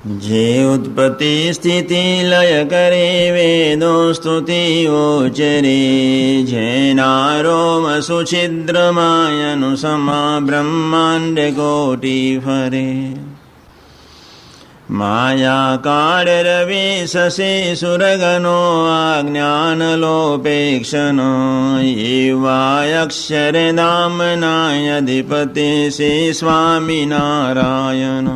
જે ઉત્પત્તિ સ્થિતિ લય કરે વેદો સ્તુતિઓ ચરે, જેના રોમ સુછિદ્રમાયનું સમા બ્રહ્માંડ કોટી ફરે. માયા કાળ રવિ શશી સુરગનો આજ્ઞાન લોપેક્ષનો, એવા અક્ષર નામના અધિપતિ શ્રી સ્વામિનારાયણ.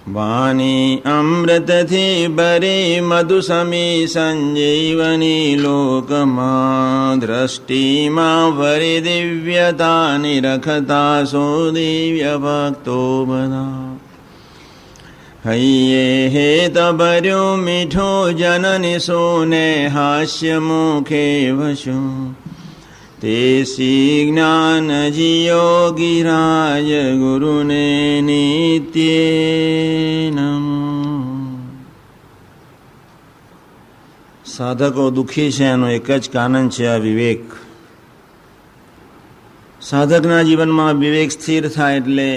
વાણી અમૃતથી ભરી મધુ સમી સંજીવની લોકમાં, દ્રષ્ટિમાં ભરી દિવ્યતા નિરખતા સો દિવ્ય ભક્તો બધા. હૈયે હેત ભર્યું મીઠું જનની સોને હાસ્ય મુખે વશું, તે શ્રી જ્ઞાન જીયો ગિરાજ ગુરુને નિત્યે નમો. સાધકો દુઃખી છે એનો એક જ કારણ છે આ વિવેક. સાધકના જીવનમાં વિવેક સ્થિર થાય એટલે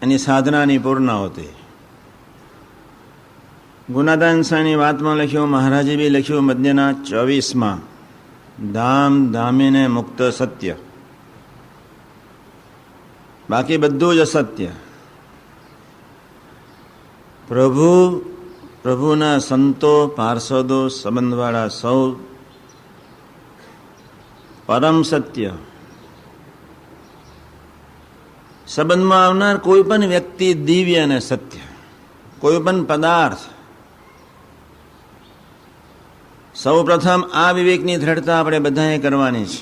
એની સાધનાની પૂર્ણાહુતિ. ગુણાદાન સાંઈની વાતમાં લખ્યું, મહારાજે બી લખ્યું મધ્યના 24માં, ધામ ધામીને મુક્ત સત્ય, બાકી બધું જ અસત્ય. પ્રભુના સંતો પાર્ષદો સંબંધવાળા સૌ પરમ સત્ય. સંબંધમાં આવનાર કોઈ પણ વ્યક્તિ દિવ્ય અને સત્ય, કોઈ પણ પદાર્થ. સૌ પ્રથમ આ વિવેકની દ્રઢતા આપણે બધાએ કરવાની છે.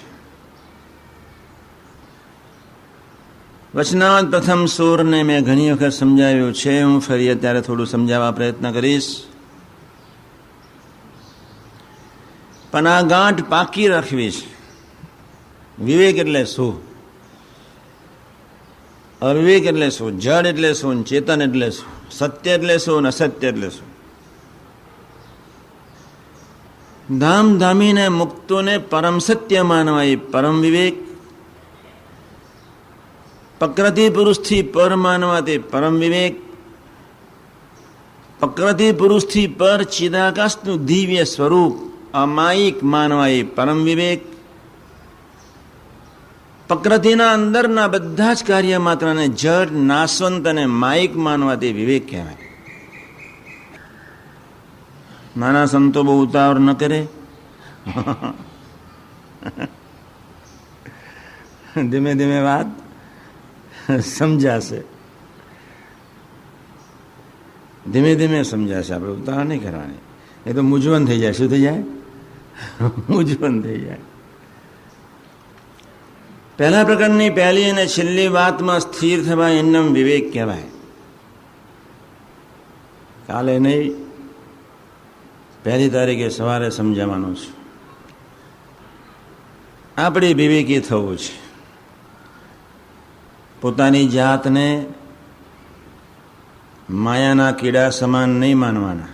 વચનાવત પ્રથમ સૂરને મેં ઘણી વખત સમજાવ્યું છે, હું ફરી અત્યારે થોડું સમજાવવા પ્રયત્ન કરીશ. પણ આ ગાંઠ પાકી રાખવી છે. વિવેક એટલે શું, અવિવેક એટલે શું, જડ એટલે શું, ચેતન એટલે શું, સત્ય એટલે શું, અસત્ય એટલે શું. ધામ ધામીને મુક્તોને પરમ સત્ય માનવા એ પરમ વિવેક. પ્રકૃતિ પુરુષથી પર માનવા તે પરમ વિવેક. પ્રકૃતિ પુરુષથી પર ચિદાકાશનું દિવ્ય સ્વરૂપ અમાયિક માનવા એ પરમ વિવેક. પ્રકૃતિના અંદરના બધા જ કાર્ય માત્રને જડ, નાશવંત અને માયિક માનવા તે વિવેક કહેવાય. નાના સંતો બહુ ઉતાવળ ન કરે, ધીમે ધીમે વાત સમજાશે, ધીમે ધીમે સમજાશે. આપણે ઉતાવળ નહીં કરવાની, એ તો મૂંઝવણ થઈ જાય. શું થઈ જાય? મૂંઝવણ થઈ જાય. પહેલા પ્રકારની પહેલી અને છેલ્લી વાતમાં સ્થિર થવા એનો વિવેક કહેવાય. કાલે નહીં, પહેલી તારીખે સવારે સમજાવવાનું છે. આપણે વિવેકી થવું છે. પોતાની જાતને માયાના કીડા સમાન નહીં માનવાના.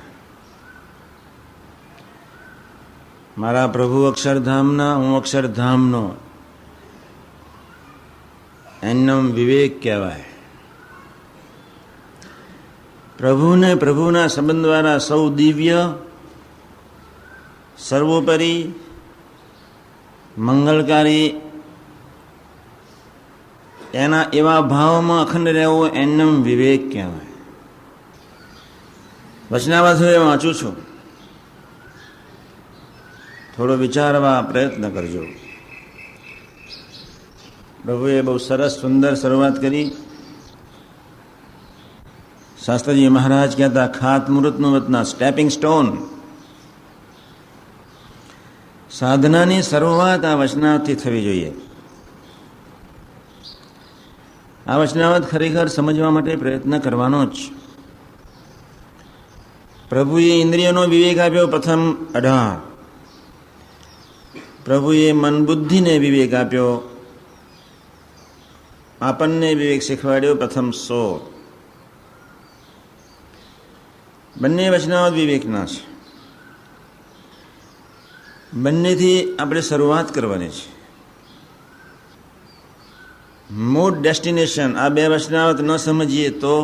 મારા પ્રભુ અક્ષરધામના, હું અક્ષરધામનો, એનો વિવેક કહેવાય. પ્રભુને પ્રભુના સંબંધવાળા સૌ દિવ્ય, સર્વોપરી, મંગલકારી, એના એવા ભાવમાં અખંડ રહેવો એનો વિવેક કહેવાય. વચનાવત હવે વાંચું છું, થોડો વિચારવા પ્રયત્ન કરજો. પ્રભુએ બહુ સરસ સુંદર શરૂઆત કરી. શાસ્ત્રીજી મહારાજ કહેતા, ખાતમુહૂર્તનું વતના સ્ટેપિંગ સ્ટોન. સાધનાની શરૂઆત આ વચનાવતથી થવી જોઈએ. આ વચનાવત ખરેખર સમજવા માટે પ્રયત્ન કરવાનો જ. પ્રભુએ ઇન્દ્રિયોનો વિવેક આપ્યો પ્રથમ 18. પ્રભુએ મન બુદ્ધિને વિવેક આપ્યો. આપણને વિવેક શીખવાડ્યો પ્રથમ 16. બંને વચનાવત વિવેકના છે. બંનેથી આપણે શરૂઆત કરવાની છે. મૂળ ડેસ્ટિનેશન આ બે વચનાવત ન સમજીએ તો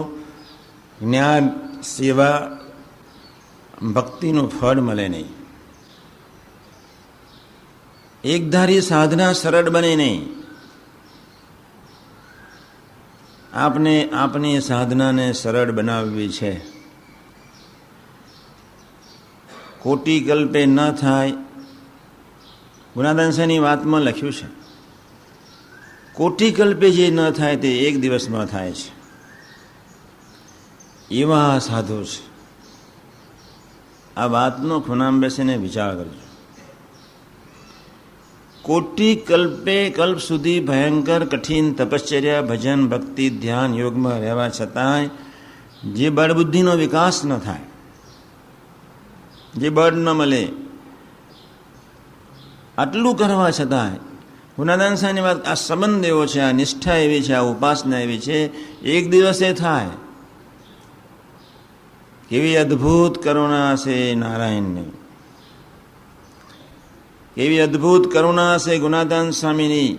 જ્ઞાન સેવા ભક્તિનું ફળ મળે નહીં. એકધારી સાધના સરળ બને નહીં. આપને આપની સાધનાને સરળ બનાવવી છે. કોટી કલ્પે ન થાય. ગુણાદાનસાની વાતમાં લખ્યું છે, કોટી કલ્પે જે ન થાય તે એક દિવસમાં થાય છે. એવા સાધુ છે. આ વાતનો ખૂણામાં બેસીને વિચાર કરજો. કોટી કલ્પે કલ્પ સુધી ભયંકર કઠિન તપશ્ચર્યા, ભજન, ભક્તિ, ધ્યાન, યોગમાં રહેવા છતાંય જે બળબુદ્ધિનો વિકાસ ન થાય, જે બળ ન મળે, આટલું કરવા છતાંય ગુણાદાન સાહેબની વાત, આ સંબંધ એવો છે, આ નિષ્ઠા એવી છે, આ ઉપાસના એવી છે, એક દિવસે થાય. કેવી અદ્ભુત કરુણા હશે નારાયણની, કેવી અદ્ભુત કરુણા હશે ગુણાદાન સ્વામીની.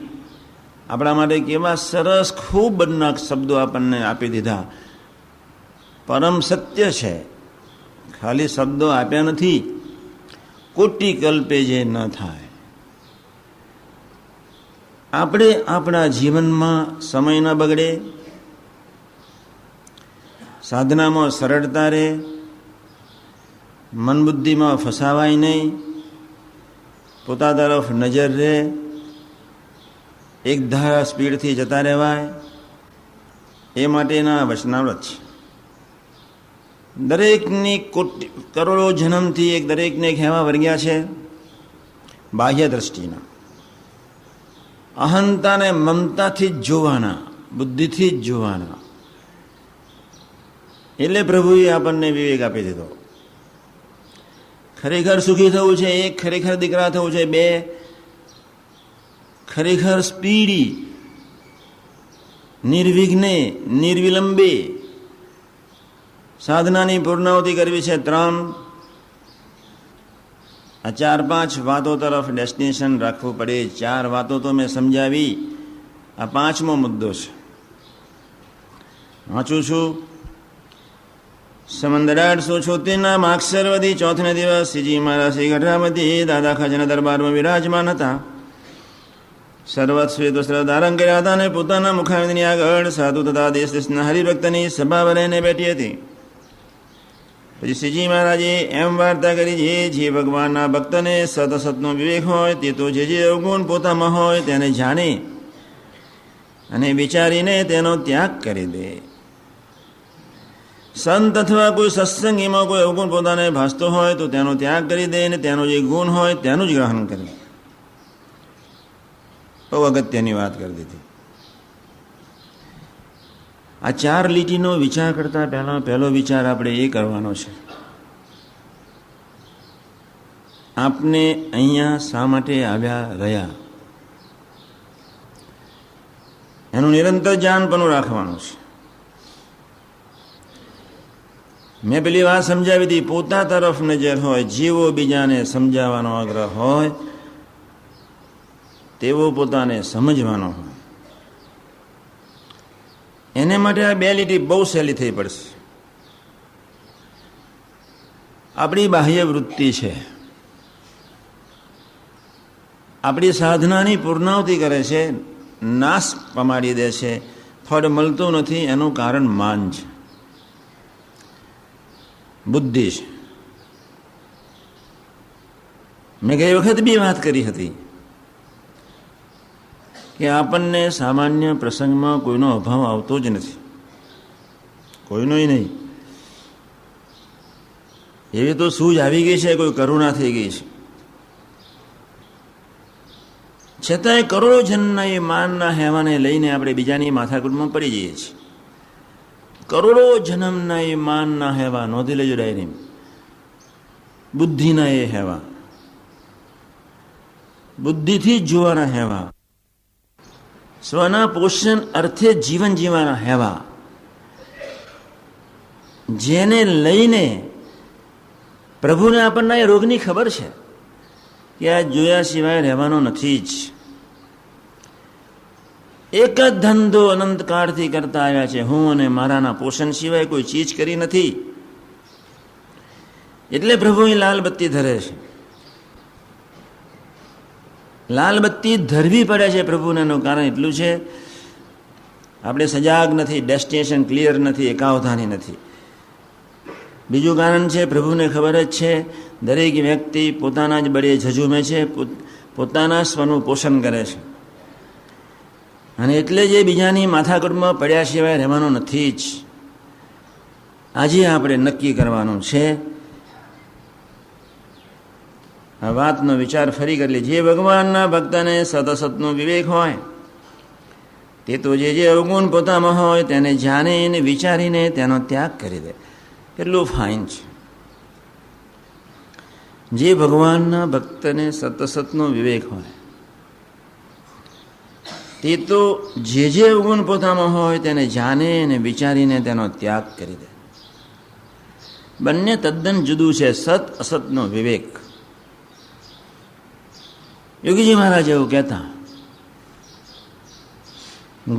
આપણા માટે કેવા સરસ ખૂબ બના શબ્દો આપણને આપી દીધા. પરમ સત્ય છે, ખાલી શબ્દો આપ્યા નથી. કોટી કલ્પે જે ન થાય. આપણે આપણા જીવનમાં સમય ન બગડે, સાધનામાં સરળતા રહે, મન બુદ્ધિમાં ફસાવાય નહીં, પોતા તરફ નજર રહે, એક ધારા સ્પીડથી જતા રહેવાય, એ માટેના વચનાવ્રત છે. દરેકની કોટી કરોડો જન્મથી એક દરેકને એક હેવા વર્ગ્યા છે બાહ્ય દ્રષ્ટિના. અહંતાને મમતાથી જ જોવાના, બુદ્ધિથી જ જોવાના. એટલે પ્રભુએ આપણને વિવેક આપી દીધો. ખરેખર સુખી થવું છે, એક ખરેખર દીકરા થવું છે, બે ખરેખર સ્પીડી નિર્વિઘ્ને નિર્વિલંબે સાધનાની પૂર્ણાવતિ કરવી છે, ત્રણ. આ 4-5 વાતો તરફ ડેસ્ટિનેશન રાખવું પડે. 4 વાતો તો મેં સમજાવી, આ 5મો મુદ્દો છે. વાંચું છું. સમંદર 876 માક્ષરવદી ચોથને દિવસ શ્રીજી મહારાજ શ્રી ગઢરામતી દાદા ખાજાના દરબારમાં વિરાજમાન હતા. સર્વત શ્વેત વસ્ત્ર ધારણ કર્યા હતા અને પોતાના મુખારવિંદની આગળ સાધુ તથા દેશ દેશના હરિભક્તની સભા ભરાઈને બેઠી હતી. પછી શ્રીજી મહારાજે એમ વાર્તા કરી, જે ભગવાનના ભક્તને સતસતનો વિવેક હોય તે તો જે અવગુણ પોતામાં હોય તેને જાણે અને વિચારીને તેનો ત્યાગ કરી દે. સંત અથવા કોઈ સત્સંગીમાં કોઈ અવગુણ પોતાને ભાસતો હોય તો તેનો ત્યાગ કરી દે અને તેનો જે ગુણ હોય તેનું જ ગ્રહણ કરે. બહુ અગત્યની વાત કરી દીધી. આ 4 લીટીનો વિચાર કરતા પહેલો વિચાર આપણે એ કરવાનો છે, આપને અહીંયા શા માટે આવ્યા રહ્યા એનું નિરંતર જાણપણું રાખવાનું છે. મેં પેલી વાત સમજાવી હતી, પોતા તરફ નજર હોય, જેવો બીજાને સમજાવવાનો આગ્રહ હોય તેવો પોતાને સમજવાનો હોય. એને માટે આ 2 લીટી બહુ સહેલી થઈ પડશે. આપણી બાહ્ય વૃત્તિ છે, આપણી સાધનાની પૂર્ણાવતિ કરે છે, નાશ પમાડી દે છે, ફળ મળતું નથી. એનું કારણ માન છે, બુદ્ધિ છે. મેં ગઈ વખત બી વાત કરી હતી કે આપણને સામાન્ય પ્રસંગમાં કોઈનો અભાવ આવતો જ નથી, કોઈનોય નહીં. એવી તો સૂઝ આવી ગઈ છે, કોઈ કરુણા થઈ ગઈ છે. છતાંય કરોડો જનના એ માનના હેવાને લઈને આપણે બીજાની માથાકૂટમાં પડી જઈએ છીએ. કરોડો જન્મના એ માનના હેવા, નોંધી લેજો ડાયરી, બુદ્ધિના એ હેવા, બુદ્ધિથી જ જોવાના હેવા, સ્વના પોષણ અર્થે જીવન જીવવાના હેવા, જેને લઈને પ્રભુને આપણને એ રોગની ખબર છે કે આ જોયા સિવાય રહેવાનો નથી જ. એક જ ધંધો અનંતકાળથી કરતા આવ્યા છે, હું અને મારાના પોષણ સિવાય કોઈ ચીજ કરી નથી. એટલે પ્રભુ લાલ બત્તી ધરે છે. લાલ બત્તી ધરવી પડે છે પ્રભુને, એનું કારણ એટલું છે, આપણે સજાગ નથી, ડેસ્ટિનેશન ક્લિયર નથી, એકાવધાની નથી. બીજું કારણ છે, પ્રભુને ખબર જ છે દરેક વ્યક્તિ પોતાના જ બળે ઝઝુમે છે, પોતાના સ્વનું પોષણ કરે છે, અને એટલે જ બીજાની માથાકૂટમાં પડ્યા સિવાય રહેવાનું નથી જ. આજે આપણે નક્કી કરવાનું છે, આ વાતનો વિચાર ફરી કરી લે. જે ભગવાનના ભક્તને સતસતનો વિવેક હોય તે તો જે અવગુણ પોતામાં હોય તેને જાણીને વિચારીને તેનો ત્યાગ કરી દે. કેટલું ફાઇન છે. જે ભગવાનના ભક્તને સતસતનો વિવેક હોય તે તો જે અવગુણ પોતામાં હોય તેને જાણે અને વિચારીને તેનો ત્યાગ કરી દે. બંને તદ્દન જુદું છે, સત અસતનો વિવેક. યોગીજી મહારાજ એવું કહેતા,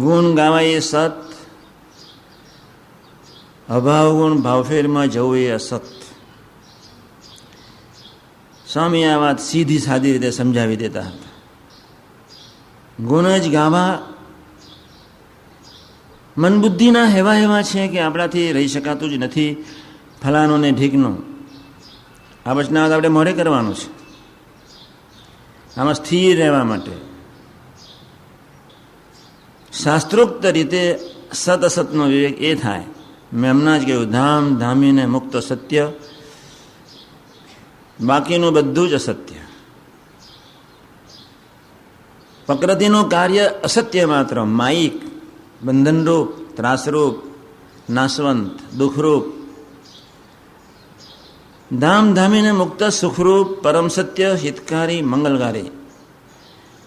ગુણ ગાવાય એ સત, અભાવ ગુણ ભાવફેરમાં જવું એ અસત. સ્વામી આ વાત સીધી સાદી રીતે સમજાવી દેતા હતા. ગુણ જ ગાવા મન બુદ્ધિના હેવા એવા છે કે આપણાથી રહી શકાતું જ નથી. ફલાણું ને ઢીકનું આ વચનાવત આપણે મોઢે કરવાનું છે. આમાં સ્થિર રહેવા માટે શાસ્ત્રોક્ત રીતે સત અસતનો વિવેક એ થાય. મેં હમણાં જ કહ્યું, ધામ ધામીને મુક્ત સત્ય, બાકીનું બધું જ અસત્ય. પ્રકૃતિનું કાર્ય અસત્ય માત્ર, માયિક, બંધનરૂપ, ત્રાસરૂપ, નાશવંત, દુઃખરૂપ. ધામ ધામીને મુક્ત સુખરૂપ, પરમ સત્ય, હિતકારી, મંગલકારી,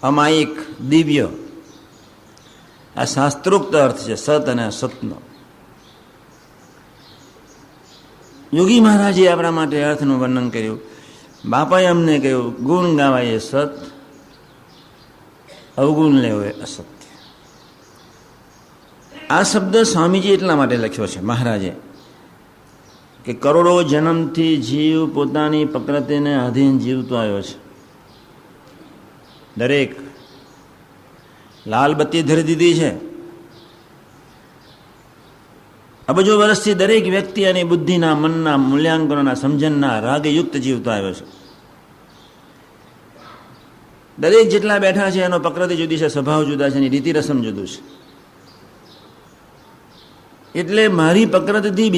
અમાયિક, દિવ્ય. આ શાસ્ત્રોક્ત અર્થ છે સત અને અસતનો. યોગી મહારાજે આપણા માટે અર્થનું વર્ણન કર્યું. બાપાએ અમને કહ્યું, ગુણ ગાવાય એ સત, અવગુણ લેવો એ અસત્ય. આ શબ્દ સ્વામીજી એટલા માટે લખ્યો છે મહારાજે કે કરોડો જન્મથી જીવ પોતાની પ્રકૃતિને આધીન જીવતો આવ્યો છે. દરેક લાલ બત્તી ધરી દીધી છે. અબજો વર્ષથી દરેક વ્યક્તિ અને બુદ્ધિના, મનના, મૂલ્યાંકનોના, સમજણના રાગયુક્ત જીવતો આવ્યો છે. દરેક જેટલા બેઠા છે એનો પ્રકૃતિ જુદી છે, સ્વભાવ જુદા છે, એની રીતિ રસમ જુદું છે. એટલે મારી પ્રકૃતિથી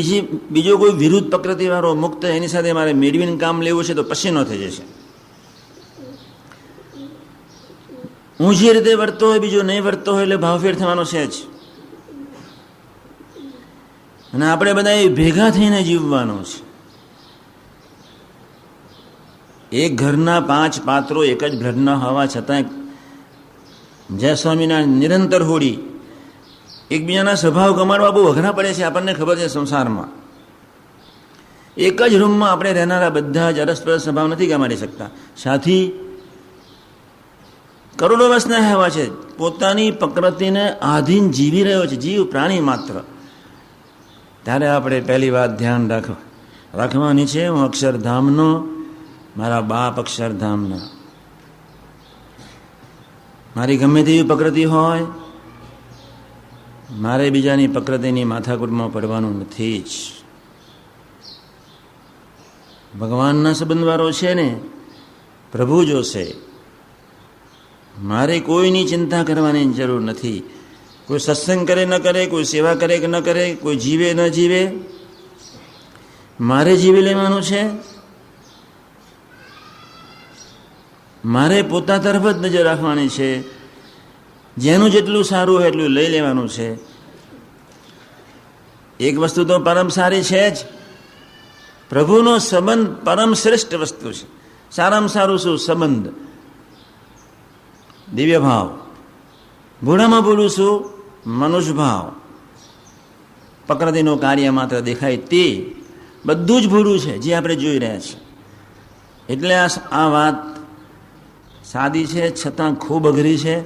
બીજો કોઈ વિરુદ્ધ પ્રકૃતિવાળો મુક્ત એની સાથે મારે મેળવીને કામ લેવું છે તો પસીનો થઈ જશે. હું જે રીતે વર્તો હોય બીજો નહીં વર્તો હોય એટલે ભાવફેર થવાનો છે જ. અને આપણે બધા ભેગા થઈને જીવવાનું છે. એક ઘરના 5 પાત્રો એક જ બ્લડના હોવા છતાં જય સ્વામીના નિરંતર હોડી એકબીજાના સ્વભાવ ગમાડવા બહુ અઘરા પડે છે. આપણને ખબર છે સંસારમાં એક જ રૂમમાં આપણે રહેનારા બધા જ અરસપરસ સ્વભાવ નથી ગમાડી શકતા. સાથી કરોડો વર્ષના હેવા છે, પોતાની પ્રકૃતિને આધીન જીવી રહ્યો છે, જીવ પ્રાણી માત્ર. ત્યારે આપણે પહેલી વાત ધ્યાન રાખવાની છે, હું અક્ષરધામનો, મારા બાપ અક્ષરધામના. મારી ગમે તેવી પ્રકૃતિ હોય, મારે બીજાની પ્રકૃતિની માથાકૂટમાં પડવાનું નથી જ. ભગવાનના સંબંધવાળો છે ને, પ્રભુ જોશે. મારે કોઈની ચિંતા કરવાની જરૂર નથી. કોઈ સત્સંગ કરે ન કરે, કોઈ સેવા કરે કે ન કરે, કોઈ જીવે ન જીવે, મારે જીવી લેવાનું છે. મારે પોતા તરફ જ નજર રાખવાની છે. જેનું જેટલું સારું હોય એટલું લઈ લેવાનું છે. એક વસ્તુ તો પરમ સારી છે જ, પ્રભુનો સંબંધ પરમ શ્રેષ્ઠ વસ્તુ છે. સારામાં સારું શું? સંબંધ, દિવ્ય ભાવ. ભૂળામાં ભૂલું શું? મનુષ્ય ભાવ. પ્રકૃતિનું કાર્ય માત્ર દેખાય તે બધું જ ભૂલું છે જે આપણે જોઈ રહ્યા છીએ. એટલે આ વાત સાદી છે છતાં ખૂબ અઘરી છે.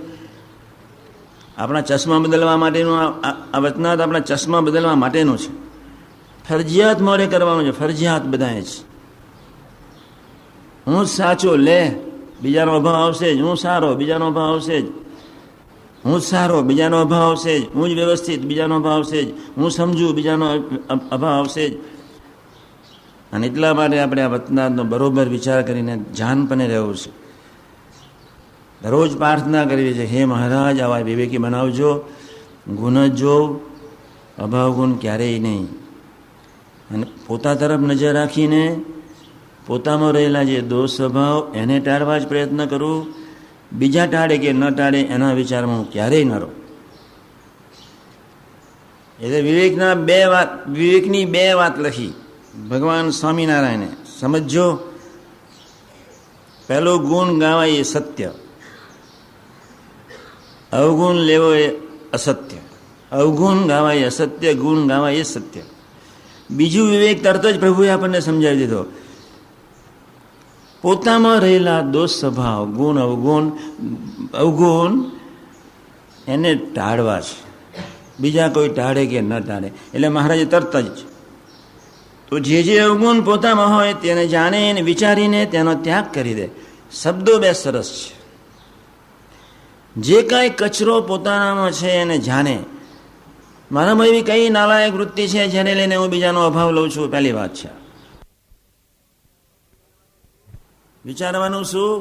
આપણા ચશ્મા બદલવા માટેનું આ વચનાત આપણા ચશ્મા બદલવા માટેનું છે. ફરજિયાત મોરે કરવાનું છે, ફરજિયાત બધાએ જ. હું જ સાચો લે, બીજાનો અભાવ આવશે જ. હું સારો, બીજાનો અભાવ આવશે જ. હું જ સારો, બીજાનો અભાવ આવશે જ. હું જ વ્યવસ્થિત, બીજાનો અભાવ આવશે જ. હું સમજુ, બીજાનો અભાવ આવશે જ. અને એટલા માટે આપણે આ વચનાતનો બરોબર વિચાર કરીને જાનપણે રહેવું છે. દરરોજ પ્રાર્થના કરવી છે, હે મહારાજ આવા વિવેકી બનાવજો, ગુણ જ જોવ, અભાવ ગુણ ક્યારેય નહીં. અને પોતા તરફ નજર રાખીને પોતામાં રહેલા જે દોષ સ્વભાવ એને ટાળવા જ પ્રયત્ન કરું. બીજા ટાળે કે ન ટાળે એના વિચારમાં હું ક્યારેય ન રહું. એટલે વિવેકની બે વાત લખી ભગવાન સ્વામિનારાયણે. સમજો, પહેલો ગુણ ગાવા એ સત્ય, અવગુણ લેવો એ અસત્ય. અવગુણ ગાવા એ અસત્ય, ગુણ ગાવા એ સત્ય. બીજું વિવેક તરત જ પ્રભુએ આપણને સમજાવી દીધો. પોતામાં રહેલા દોષ સ્વભાવ, ગુણ અવગુણ એને ટાળવા છે. બીજા કોઈ ટાળે કે ન ટાળે. એટલે મહારાજે તરત જ તો જે અવગુણ પોતામાં હોય તેને જાણે અને વિચારીને તેનો ત્યાગ કરી દે. શબ્દો બે સરસ છે. જે કાંઈ કચરો પોતાનામાં છે એને જાણે. મારામાં એવી કઈ નાલાયક વૃત્તિ છે જેને લઈને હું બીજાનો અભાવ લઉં છું. પહેલી વાત છે. વિચારવાનું શું?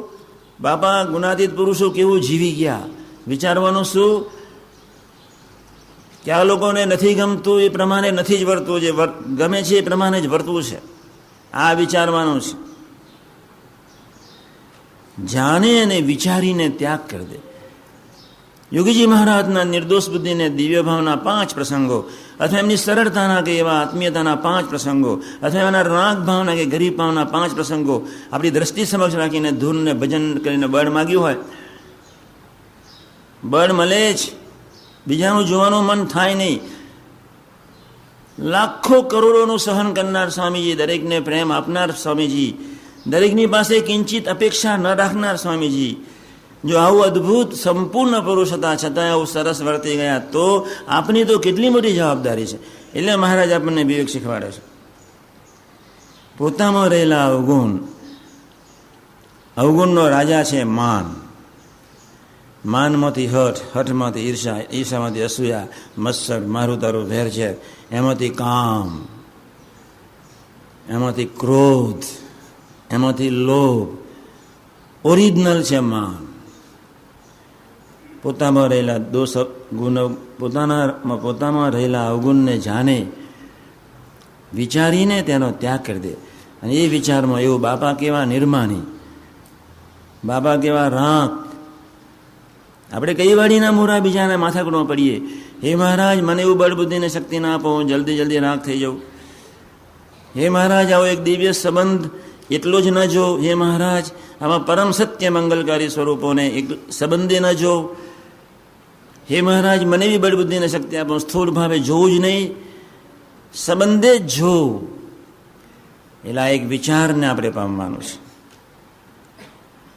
બાપા ગુનાતીત પુરુષો કેવું જીવી ગયા. વિચારવાનું શું? કે આ લોકોને નથી ગમતું એ પ્રમાણે નથી જ વર્તવું, જે ગમે છે એ પ્રમાણે જ વર્તવું છે. આ વિચારવાનું છે. જાણે અને વિચારીને ત્યાગ કરી દે. યોગીજી મહારાજના નિર્દોષ બુદ્ધિને દિવ્ય ભાવના 5 પ્રસંગો, અથવા એમની સરળતાના કે એવા આત્મીયતાના 5 પ્રસંગો, અથવા એના રાગ ભાવના કે ગરીબ ભાવના 5 પ્રસંગો આપણી દ્રષ્ટિ સમક્ષ રાખીને ધૂનને ભજન કરીને બળ માગ્યું હોય, બળ મળે જ. બીજાનું જોવાનું મન થાય નહીં. લાખો કરોડોનું સહન કરનાર સ્વામીજી, દરેકને પ્રેમ આપનાર સ્વામીજી, દરેકની પાસે કિંચિત અપેક્ષા ન રાખનાર સ્વામીજી, જો આવું અદ્ભુત સંપૂર્ણ પુરુષ હતા છતાં આવું સરસ વર્તી ગયા તો આપની તો કેટલી મોટી જવાબદારી છે. એટલે મહારાજ આપણને વિવેક શીખવાડે છે. પોતામાં રહેલા અવગુણનો રાજા છે માન. માનમાંથી હઠ, હઠમાંથી ઈર્ષા, ઈર્ષામાંથી અસૂયા, મત્સર, મારું તારું વેર છે, એમાંથી કામ, એમાંથી ક્રોધ, એમાંથી લોભ. ઓરિજિનલ છે માન. પોતામાં રહેલા દોષ ગુણ, પોતામાં રહેલા અવગુણને જાણે, વિચારીને તેનો ત્યાગ કરી દે. અને એ વિચારમાં એવું બાપા કેવા નિર્માની, બાપા કેવા રાખ. આપણે કઈ વાડીના મોરા બીજાને માથાકૂટમાં પડીએ, હે મહારાજ મને એવું બળબુદ્ધિને શક્તિ ના આપો, હું જલ્દી રાખ થઈ જાઉં. હે મહારાજ આવો એક દિવ્ય સંબંધ એટલો જ ન જો. હે મહારાજ આવા પરમ સત્ય મંગલકારી સ્વરૂપોને એક સંબંધે ન જો. હે મહારાજ મને બી બળબુદ્ધિને શક્તિ આપો, સ્થૂળ ભાવે જોવું જ નહીં, સંબંધે જ જોવું. એટલે એક વિચારને આપણે પામવાનું છે.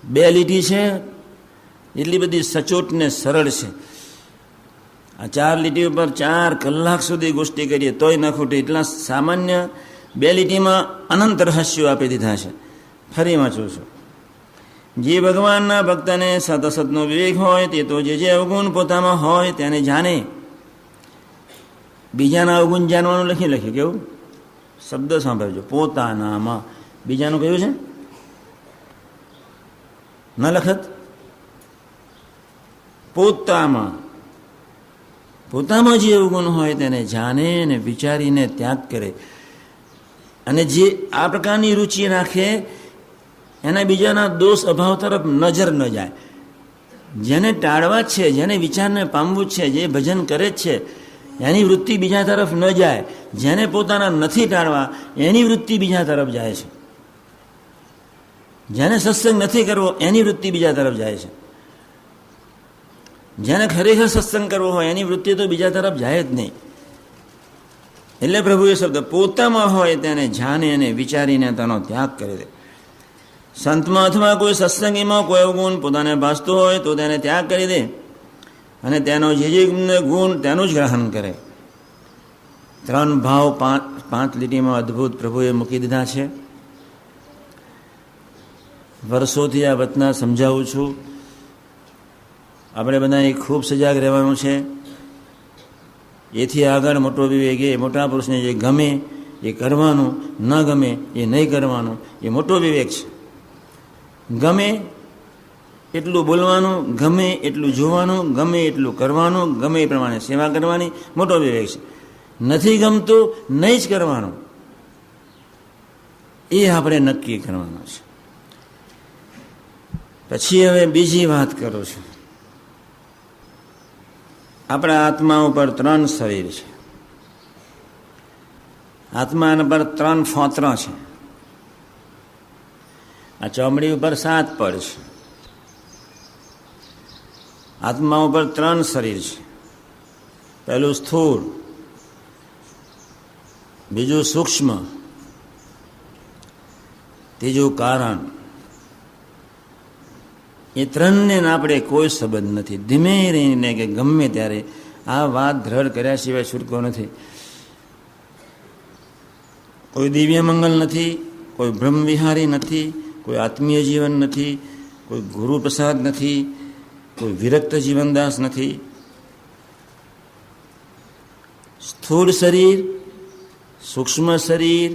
2 લીટી છે, એટલી બધી સચોટ ને સરળ છે. આ 4 લીટી ઉપર 4 કલાક સુધી ગોષ્ઠી કરીએ તોય ન ખૂટે. એટલા સામાન્ય 2 લીટીમાં અનંત રહસ્યો આપી દીધા છે. ફરી વાંચું છું. જે ભગવાનના ભક્તને સતસતનો વિવેક હોય તે તો જે અવગુણ પોતામાં હોય તેને જાણે. બીજાના અવગુણ જાણવાનું લખ્યું. કેવું શબ્દ સાંભળજો. પોતાનામાં. બીજાનું કયું છે? ન લખત. પોતામાં જે અવગુણ હોય તેને જાણે ને વિચારીને ત્યાગ કરે. અને જે આ પ્રકારની રુચિ રાખે એના બીજાના દોષ અભાવ તરફ નજર ન જાય. જેને ટાળવા જ છે, જેને વિચારને પામવું છે, જે ભજન કરે જ છે, એની વૃત્તિ બીજા તરફ ન જાય. જેને પોતાના નથી ટાળવા એની વૃત્તિ બીજા તરફ જાય છે. જેને સત્સંગ નથી કરવો એની વૃત્તિ બીજા તરફ જાય છે. જેને ખરેખર સત્સંગ કરવો હોય એની વૃત્તિ તો બીજા તરફ જાય જ નહીં. એટલે પ્રભુએ શબ્દ પોતામાં હોય તેને જાણે અને વિચારીને તેનો ત્યાગ કરી દે. સંતમાં અથવા કોઈ સત્સંગીમાં કોઈ અવગુણ પોતાને ભાસતો હોય તો તેને ત્યાગ કરી દે. અને તેનો જે ગુણ તેનું જ ગ્રહણ કરે. 3 ભાવ 5 લીટીમાં અદ્ભુત પ્રભુએ મૂકી દીધા છે. વર્ષોથી આ વતના સમજાવું છું. આપણે બધાએ ખૂબ સજાગ રહેવાનું છે. એથી આગળ મોટો વિવેક એ મોટા પુરુષને જે ગમે એ કરવાનું, ન ગમે એ નહીં કરવાનું, એ મોટો વિવેક છે. ગમે એટલું બોલવાનું, ગમે એટલું જોવાનું, ગમે એટલું કરવાનું, ગમે એ પ્રમાણે સેવા કરવાની, મોટો વિવેક છે. નથી ગમતું, નહીં જ કરવાનું, એ આપણે નક્કી કરવાનું છે. પછી હવે બીજી વાત કરું છું. આપણા આત્મા ઉપર 3 શરીર છે. આત્મા પર 3 ફોત્ર છે. આ ચામડી ઉપર 7 પડ છે. આત્મા ઉપર 3 શરીર છે. પહેલું સ્થૂળ, બીજું સૂક્ષ્મ, ત્રીજું કારણ. એ 3ને આપણે કોઈ સંબંધ નથી. ધીમે રહીને કે ગમે ત્યારે આ વાત દ્રઢ કર્યા સિવાય છૂટકો નથી. કોઈ દિવ્ય મંગલ નથી, કોઈ બ્રહ્મવિહારી નથી, કોઈ આત્મીય જીવન નથી, કોઈ ગુરુ પ્રસાદ નથી, કોઈ વિરક્ત જીવનદાસ નથી. સ્થૂળ શરીર, સૂક્ષ્મ શરીર,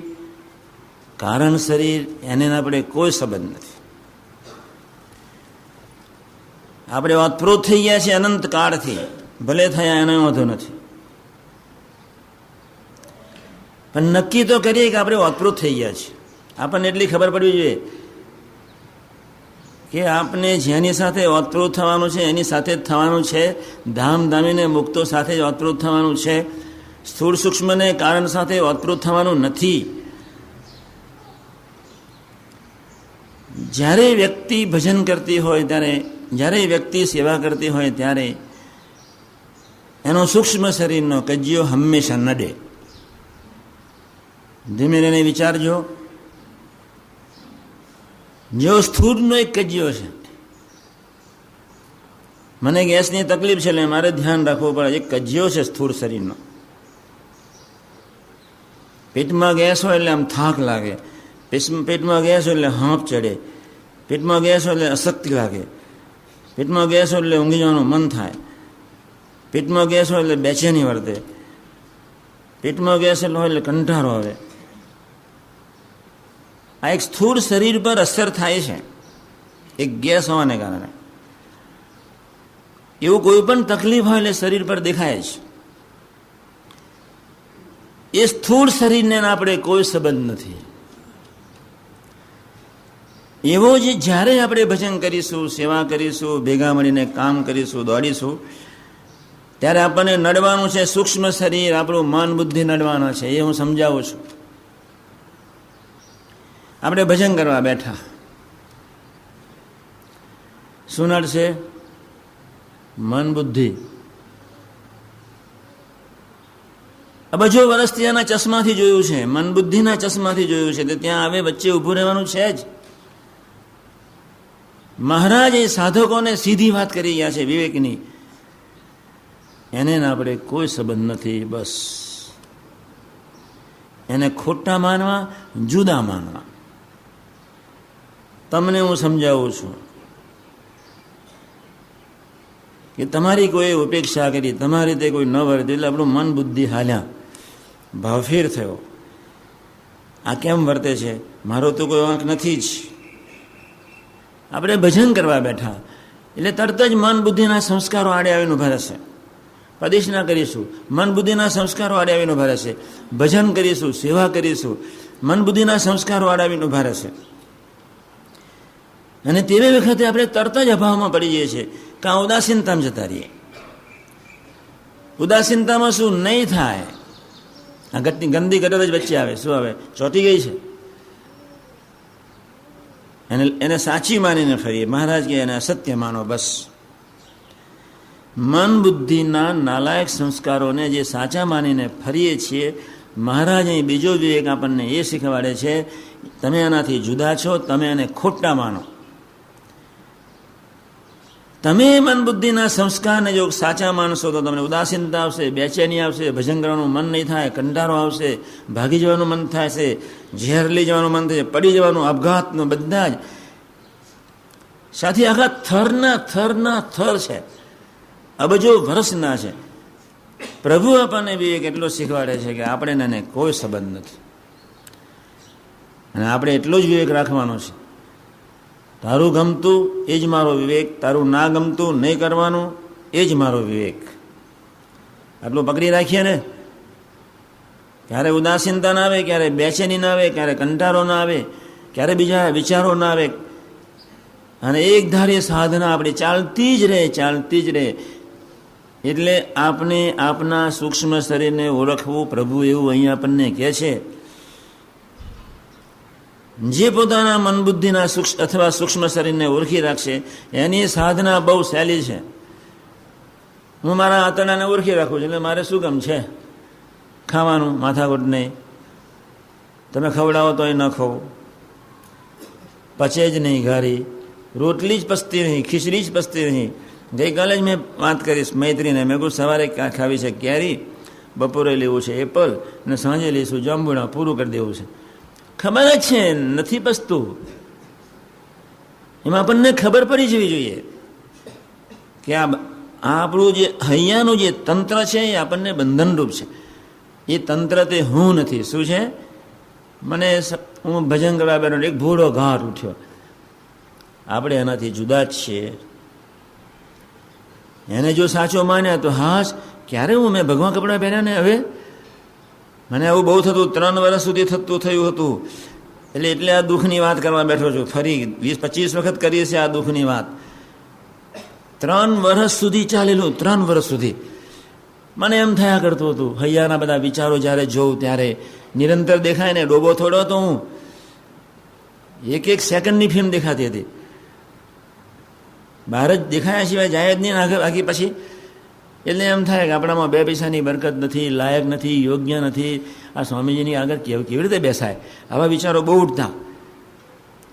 કારણ શરીર, એને આપણે કોઈ સંબંધ નથી. આપણે ઓતપ્રોત થઈ ગયા છે અનંત કાળથી, ભલે થયા એનો વાંધો નથી, પણ નક્કી તો કરીએ કે આપણે ઓતપ્રોત થઈ ગયા છે. આપણને એટલી ખબર પડવી જોઈએ કે આપણે જેની સાથે ઓતપ્રોત થવાનું છે એની સાથે જ થવાનું છે. ધામધામીને મુક્તો સાથે જ ઓતપ્રોત થવાનું છે. સ્થૂળ સૂક્ષ્મને કારણ સાથે ઓતપ્રોત થવાનું નથી. જ્યારે વ્યક્તિ ભજન કરતી હોય ત્યારે, જ્યારે વ્યક્તિ સેવા કરતી હોય ત્યારે એનો સૂક્ષ્મ શરીરનો કજિયો હંમેશા નડે. ધીમે રહીને વિચારજો. જેવો સ્થૂળનો એક કજિયો છે, મને ગેસની તકલીફ છે એટલે મારે ધ્યાન રાખવું પડે. એક કજિયો છે સ્થૂળ શરીરનો. પેટમાં ગેસ હોય એટલે આમ થાક લાગે, પેટમાં ગેસ હોય એટલે હાંફ ચડે, પેટમાં ગેસ હોય એટલે અશક્તિ લાગે, પેટમાં ગેસ હોય એટલે ઊંઘી જવાનું મન થાય, પેટમાં ગેસ હોય એટલે બેચેની વર્તે, પેટમાં ગેસ હોય એટલે કંટાળો આવે. આ એક સ્થૂળ શરીર પર અસર થાય છે એક ગેસ હોવાને કારણે. એવું કોઈ પણ તકલીફ હોય એટલે શરીર પર દેખાય છે. એ સ્થૂળ શરીરને આપણે કોઈ સંબંધ નથી. એવો જ જ્યારે આપણે ભજન કરીશું, સેવા કરીશું, ભેગા મળીને કામ કરીશું, દોડીશું, ત્યારે આપણને નડવાનું છે સૂક્ષ્મ શરીર, આપણું મન બુદ્ધિ નડવાના છે. એ હું સમજાવું છું. આપણે ભજન કરવા બેઠા, શું નડશે? મન બુદ્ધિ. અબજો વર્ષથી એના ચશ્માથી જોયું છે, મન બુદ્ધિના ચશ્માથી જોયું છે, તો ત્યાં હવે વચ્ચે ઊભું રહેવાનું છે જ. મહારાજ એ સાધકોને સીધી વાત કરી ગયા છે વિવેકની, એને આપણે કોઈ સંબંધ નથી. બસ એને ખોટા માનવા, જુદા માનવા. તમને હું સમજાવું છું કે તમારી કોઈ ઉપેક્ષા કરી, તમારી રીતે કોઈ ન વર્ત્યું એટલે આપણું મન બુદ્ધિ હાલ્યા, ભાવફેર થયો. આ કેમ વર્તે છે? મારો તો કોઈ વાંક નથી જ. આપણે ભજન કરવા બેઠા એટલે તરત જ મન બુદ્ધિના સંસ્કારો આડે આવીને ઉભા રહેશે. પ્રદક્ષિણા કરીશું, મન બુદ્ધિના સંસ્કારો આડે આવીને ઉભા રહેશે. ભજન કરીશું, સેવા કરીશું, મન બુદ્ધિના સંસ્કારો આડે આવીને ઉભા રહેશે. અને તેવી વખતે આપણે તરત જ અભાવમાં પડી જઈએ છીએ, કાં ઉદાસીનતામાં જતા રહીએ. ઉદાસીનતામાં શું નહીં થાય? આ ગંદી ગટર જ વચ્ચે આવે. શું આવે? ચોંટી ગઈ છે, એને સાચી માનીને ફરીએ. મહારાજ કે એને અસત્ય માનો. બસ મન બુદ્ધિના નાલાયક સંસ્કારોને જે સાચા માનીને ફરીએ છીએ, મહારાજ અહીં બીજો વિવેક આપણને એ શીખવાડે છે, તમે એનાથી જુદા છો, તમે એને ખોટા માનો. તમે મન બુદ્ધિના સંસ્કારને જો સાચા માનશો તો તમને ઉદાસીનતા આવશે, બેચેની આવશે, ભજન કરવાનું મન નહીં થાય, કંટાળો આવશે, ભાગી જવાનું મન થાય છે, ઝેર લઈ જવાનું મન થાય, પડી જવાનું, આપઘાતનું, બધા જ સાથે આખા થરના થર છે, અબજો વર્ષના છે. પ્રભુ આપણને વિવેક એટલો શીખવાડે છે કે આપણે એને કોઈ સંબંધ નથી, અને આપણે એટલો જ વિવેક રાખવાનો છે. તારું ગમતું એ જ મારો વિવેક, તારું ના ગમતું નહીં કરવાનું એ જ મારો વિવેક. આટલું પકડી રાખીએ ને, ક્યારે ઉદાસીનતા ના આવે, ક્યારે બેચેની ના આવે, ક્યારે કંટાળો ના આવે, ક્યારે બીજા વિચારો ના આવે, અને એક ધારી સાધના આપણી ચાલતી જ રહે. એટલે આપણે આપના સૂક્ષ્મ શરીરને ઓળખવું, પ્રભુ એવું અહીંયા આપણને કહે છે. જે પોતાના મન બુદ્ધિના અથવા સૂક્ષ્મ શરીરને ઓળખી રાખશે એની સાધના બહુ સહેલી છે. હું મારા આંતરડાને ઓળખી રાખું છું, એટલે મારે શું કામ છે ખાવાનું, માથાકૂટ નહીં. તમે ખવડાવો તોય ન ખાવ, પચે જ નહીં ઘારી, રોટલી જ પચતી નહીં, ખીચડી જ પચતી નહીં. ગઈકાલે જ મેં વાત કરીશ મૈત્રીને, મેં કહું સવારે ખાવી છે કેરી, બપોરે લેવું છે એપલ, અને સાંજે લઈશું જાંબુડા, પૂરું કરી દેવું છે. ખબર જ છે નથી પચતું. એમાં આપણને ખબર પડી જવી જોઈએ કે આ આપણું જે હૈયાનું જે તંત્ર છે એ આપણને બંધનરૂપ છે. એ તંત્ર તે હું નથી. શું છે? મને હું ભજન કરવા બેઠો, એક ભૂડો ઘાટ ઉઠ્યો. આપણે એનાથી જુદા જ છીએ. એને જો સાચો માન્યા તો હાશ, ક્યારે મેં ભગવાન કપડાં પહેર્યા ને હવે મને આવું બહુ થતું, 3 વર્ષ સુધી થયું હતું. એટલે આ દુઃખની વાત કરવા બેઠો છું. ફરી 20-25 વખત કરીએ છીએ આ દુઃખની વાત. 3 વર્ષ સુધી ચાલેલું, 3 વર્ષ સુધી મને એમ થયા કરતું હતું. હૈયાના બધા વિચારો જ્યારે જોઉં ત્યારે નિરંતર દેખાય ને. ડોબો થોડો હતો હું, એક સેકન્ડની ફિલ્મ દેખાતી હતી. બહાર જ દેખાયા સિવાય જાય જ નહીં આગી પછી. એટલે એમ થાય કે આપણામાં 2 પૈસાની બરકત નથી, લાયક નથી, યોગ્ય નથી, આ સ્વામીજીની આગળ કેવી રીતે બેસાય, આવા વિચારો બહુ ઉઠતા.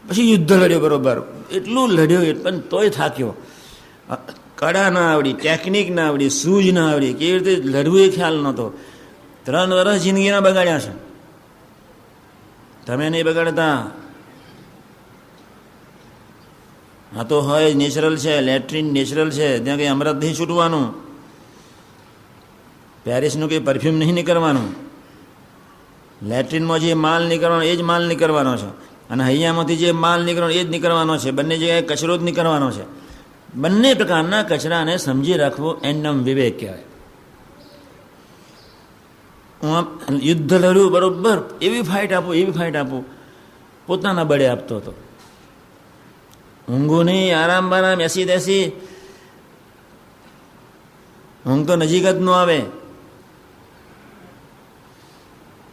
પછી યુદ્ધ લડ્યો બરોબર, એટલું લડ્યો પણ તોય થાક્યો. કળા ના આવડી, ટેકનિક ના આવડી, સૂઝ ના આવડી, કેવી રીતે લડવું એ ખ્યાલ નહોતો. 3 વર્ષ જિંદગીના બગાડ્યા છે. તમે નહીં બગાડતા. આ તો હોય નેચરલ છે, લેટ્રિન નેચરલ છે, ત્યાં કંઈ અમૃત નહીં છૂટવાનું, પેરિસનું કંઈ પરફ્યુમ નહીં નીકળવાનું, લેટ્રિનમાં જે માલ નીકળવાનો એ જ માલ નીકળવાનો છે, અને હૈયામાંથી જે માલ નીકળવાનો એ જ નીકળવાનો છે. બંને જગ્યાએ કચરો જ નીકળવાનો છે. બંને પ્રકારના કચરાને સમજી રાખવો એનું વિવેક કહેવાય. હું યુદ્ધ લડ્યું બરોબર, એવી ફાઇટ આપું, પોતાના બળે આપતો હતો. ઊંઘું નહીં, આરામ બારામ, એસી દેસી, ઊંઘ તો નજીક જ ન આવે.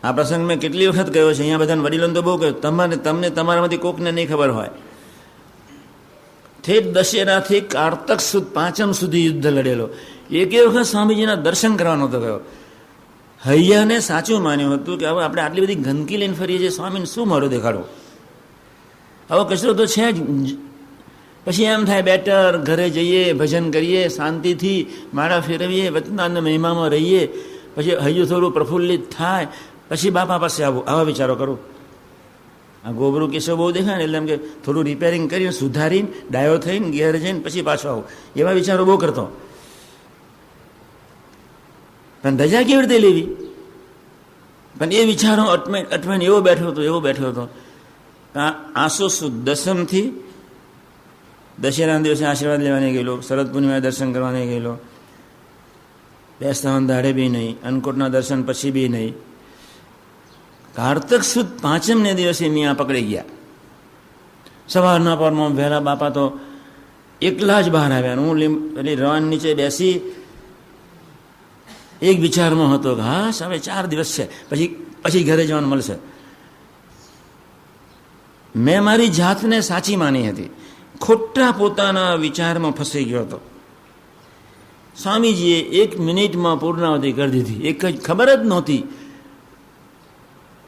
આ પ્રસંગ મેં કેટલી વખત કહ્યો છે, અહીંયા બધાને વડીલોને તો બહુ કહ્યું. તમને તમારામાંથી કોકને નહીં ખબર હોય. ઠેઠ દશેરાથી કારતક સુદ 5મ સુધી યુદ્ધ લડેલો. એક વખત સ્વામીજીના દર્શન કરવાનો તો ગયો. હૈયાને સાચું માન્યું હતું કે હવે આપણે આટલી બધી ગંદકી લઈને ફરીએ છીએ, સ્વામીને શું મારો દેખાડો, હવે કચરો તો છે જ. પછી એમ થાય બેટર ઘરે જઈએ, ભજન કરીએ, શાંતિથી માળા ફેરવીએ, વતનાના મહિમામાં રહીએ, પછી હૈયું થોડું પ્રફુલ્લિત થાય, પછી બાપા પાસે આવું. આવા વિચારો કરું. આ ગોબરું કેસો બહુ દેખાય ને, એટલે એમ કે થોડું રિપેરિંગ કરીને, સુધારીને, ડાયો થઈને, ઘેર જઈને પછી પાછો આવું. એવા વિચારો બહુ કરતો. પણ ધજા કેવી રીતે લેવી? પણ એ વિચારો અટમેન એવો બેઠો હતો. આસો સુદ 10મથી દશેરાના દિવસે આશીર્વાદ લેવાને ગયેલો, શરદ પૂર્ણિમાએ દર્શન કરવાને ગયેલો, બેસતા દાડે બી નહીં, અન્નકૂટના દર્શન પછી બી નહીં. કારતક સુદ 5મને દિવસે મિયા પકડી ગયા. સવારના પરમાં વહેલા બાપા તો એકલા જ બહાર આવ્યા. હું પેલી રવાન નીચે બેસી એક વિચારમાં હતો કે હાશ હવે 4 દિવસ છે, પછી ઘરે જવાનું મળશે. મેં મારી જાતને સાચી માની હતી, ખોટા પોતાના વિચારમાં ફસાઈ ગયો હતો. સ્વામીજીએ 1 મિનિટમાં પૂર્ણાવતી કરી દીધી. એક જ ખબર જ નહોતી.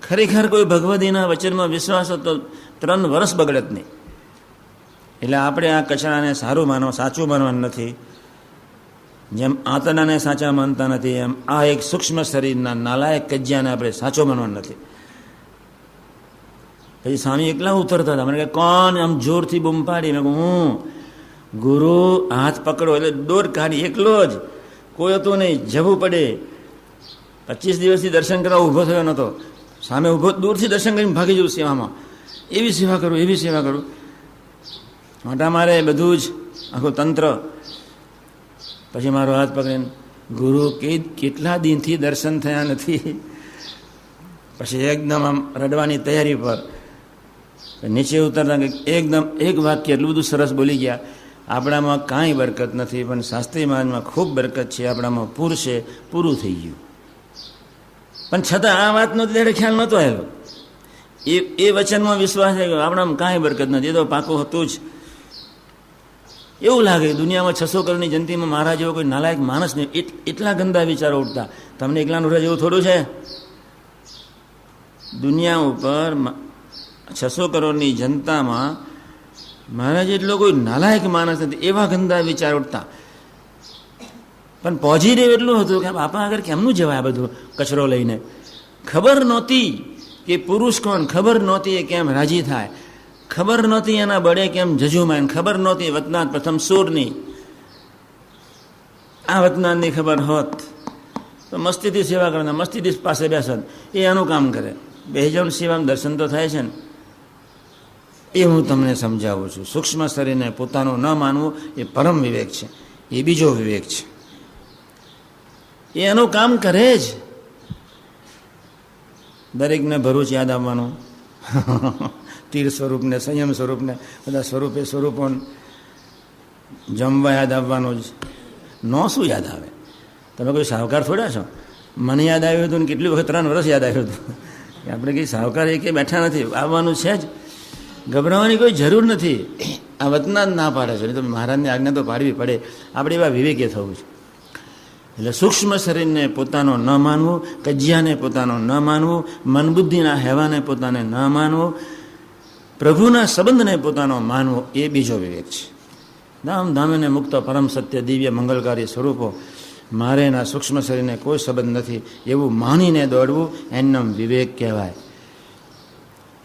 ખરેખર કોઈ ભગવદીના વચનમાં વિશ્વાસ હતો 3 વર્ષ બગડત નહીં. એટલે આપણે આ કચરાને સારું માનવા, સાચું માનવાનું નથી. જેમ આંતરડાને સાચા માનતા નથી, એમ આ એક સૂક્ષ્મ શરીરના નાલાયક કજિયાને આપણે સાચો માનવાનું નથી. પછી સ્વામી એકલા ઉતરતા હતા. મને કહે કોણ? આમ જોરથી બૂમ પાડી. મેં કહું હું. ગુરુ હાથ પકડો એટલે દોર કાઢી, એકલો જ, કોઈ હતું નહીં. જવું પડે. 25 દિવસથી દર્શન કરવા ઊભો થયો નહોતો. સામે ઊભો, દૂરથી દર્શન કરીને ભાગી જવું સેવામાં. એવી સેવા કરું, એવી સેવા કરું. મોટા મારે બધું જ આખું તંત્ર. પછી મારો હાથ પકડીને, ગુરુ કેટલા દિનથી દર્શન થયા નથી. પછી એકદમ આમ રડવાની તૈયારી પર નીચે ઉતરતા એકદમ એક વાક્ય એટલું બધું સરસ બોલી ગયા, આપણામાં કાંઈ બરકત નથી, પણ શાસ્ત્રી મહારાજમાં ખૂબ બરકત છે, આપણામાં પૂર છે, પૂરું થઈ ગયું. પણ છતાં આ વાતનો ત્યારે ખ્યાલ નહોતો આવેલો. એ વચનમાં વિશ્વાસ થઈ ગયો, આપણામાં કાંઈ બરકત નથી, એ તો પાકું હતું જ. એવું લાગે દુનિયામાં 600 કરોડની જનતીમાં મારા જેવો કોઈ નાલાયક માણસ નહીં. એટલા ગંદા વિચારો ઉઠતા. તમને એકલાનું રહે જેવું થોડું છે. દુનિયા ઉપર 600 કરોડની જનતામાં મારા જેટલો કોઈ નાલાયક માણસ નથી, એવા ગંદા વિચાર ઉઠતા. પણ પોઝિટિવ એટલું હતું કે બાપા આગળ કેમનું જવાય આ બધું કચરો લઈને. ખબર નહોતી કે પુરુષ કોણ, ખબર નહોતી એ કેમ રાજી થાય, ખબર નહોતી એના બળે કેમ જજુમાન, ખબર નહોતી વતનાથ પ્રથમ સૂરની. આ વતનાથની ખબર હોત તો મસ્તીથી સેવા કરતા, મસ્તીથી પાસે બેસત. એ આનું કામ કરે. બેહજાውን સેવામાં દર્શન તો થાય છે ને. એ હું તમને સમજાવું છું. સૂક્ષ્મ શરીરને પોતાનું ન માનવું એ પરમ વિવેક છે, એ બીજો વિવેક છે. એ એનું કામ કરે જ. દરેકને ભરૂચ યાદ આવવાનું, તીર સ્વરૂપને, સંયમ સ્વરૂપને, બધા સ્વરૂપે સ્વરૂપો જમવા યાદ આવવાનું જ. નો શું યાદ આવે? તમે કોઈ સાહુકાર થોડા છો? મને યાદ આવ્યું હતું ને કેટલી વખત 3 વર્ષ યાદ આવ્યું હતું. આપણે કંઈ સાહુકાર એ કે બેઠા નથી, આવવાનું છે જ. ગભરાવાની કોઈ જરૂર નથી. આ વતના જ ના પાડે છે, નહીં તો મહારાજની આજ્ઞા તો પાડવી પડે. આપણે એવા વિવેકે થવું છે. એટલે સૂક્ષ્મ શરીરને પોતાનો ન માનવું, કજિયાને પોતાનો ન માનવું, મન બુદ્ધિના હેવાને પોતાને ન માનવું, પ્રભુના સંબંધને પોતાનો માનવો, એ બીજો વિવેક છે. ધામ ધામીને મુક્ત પરમ સત્ય દિવ્ય મંગલકારી સ્વરૂપો, મારે એના સૂક્ષ્મ શરીરને કોઈ સંબંધ નથી એવું માનીને દોડવું, એનો વિવેક કહેવાય.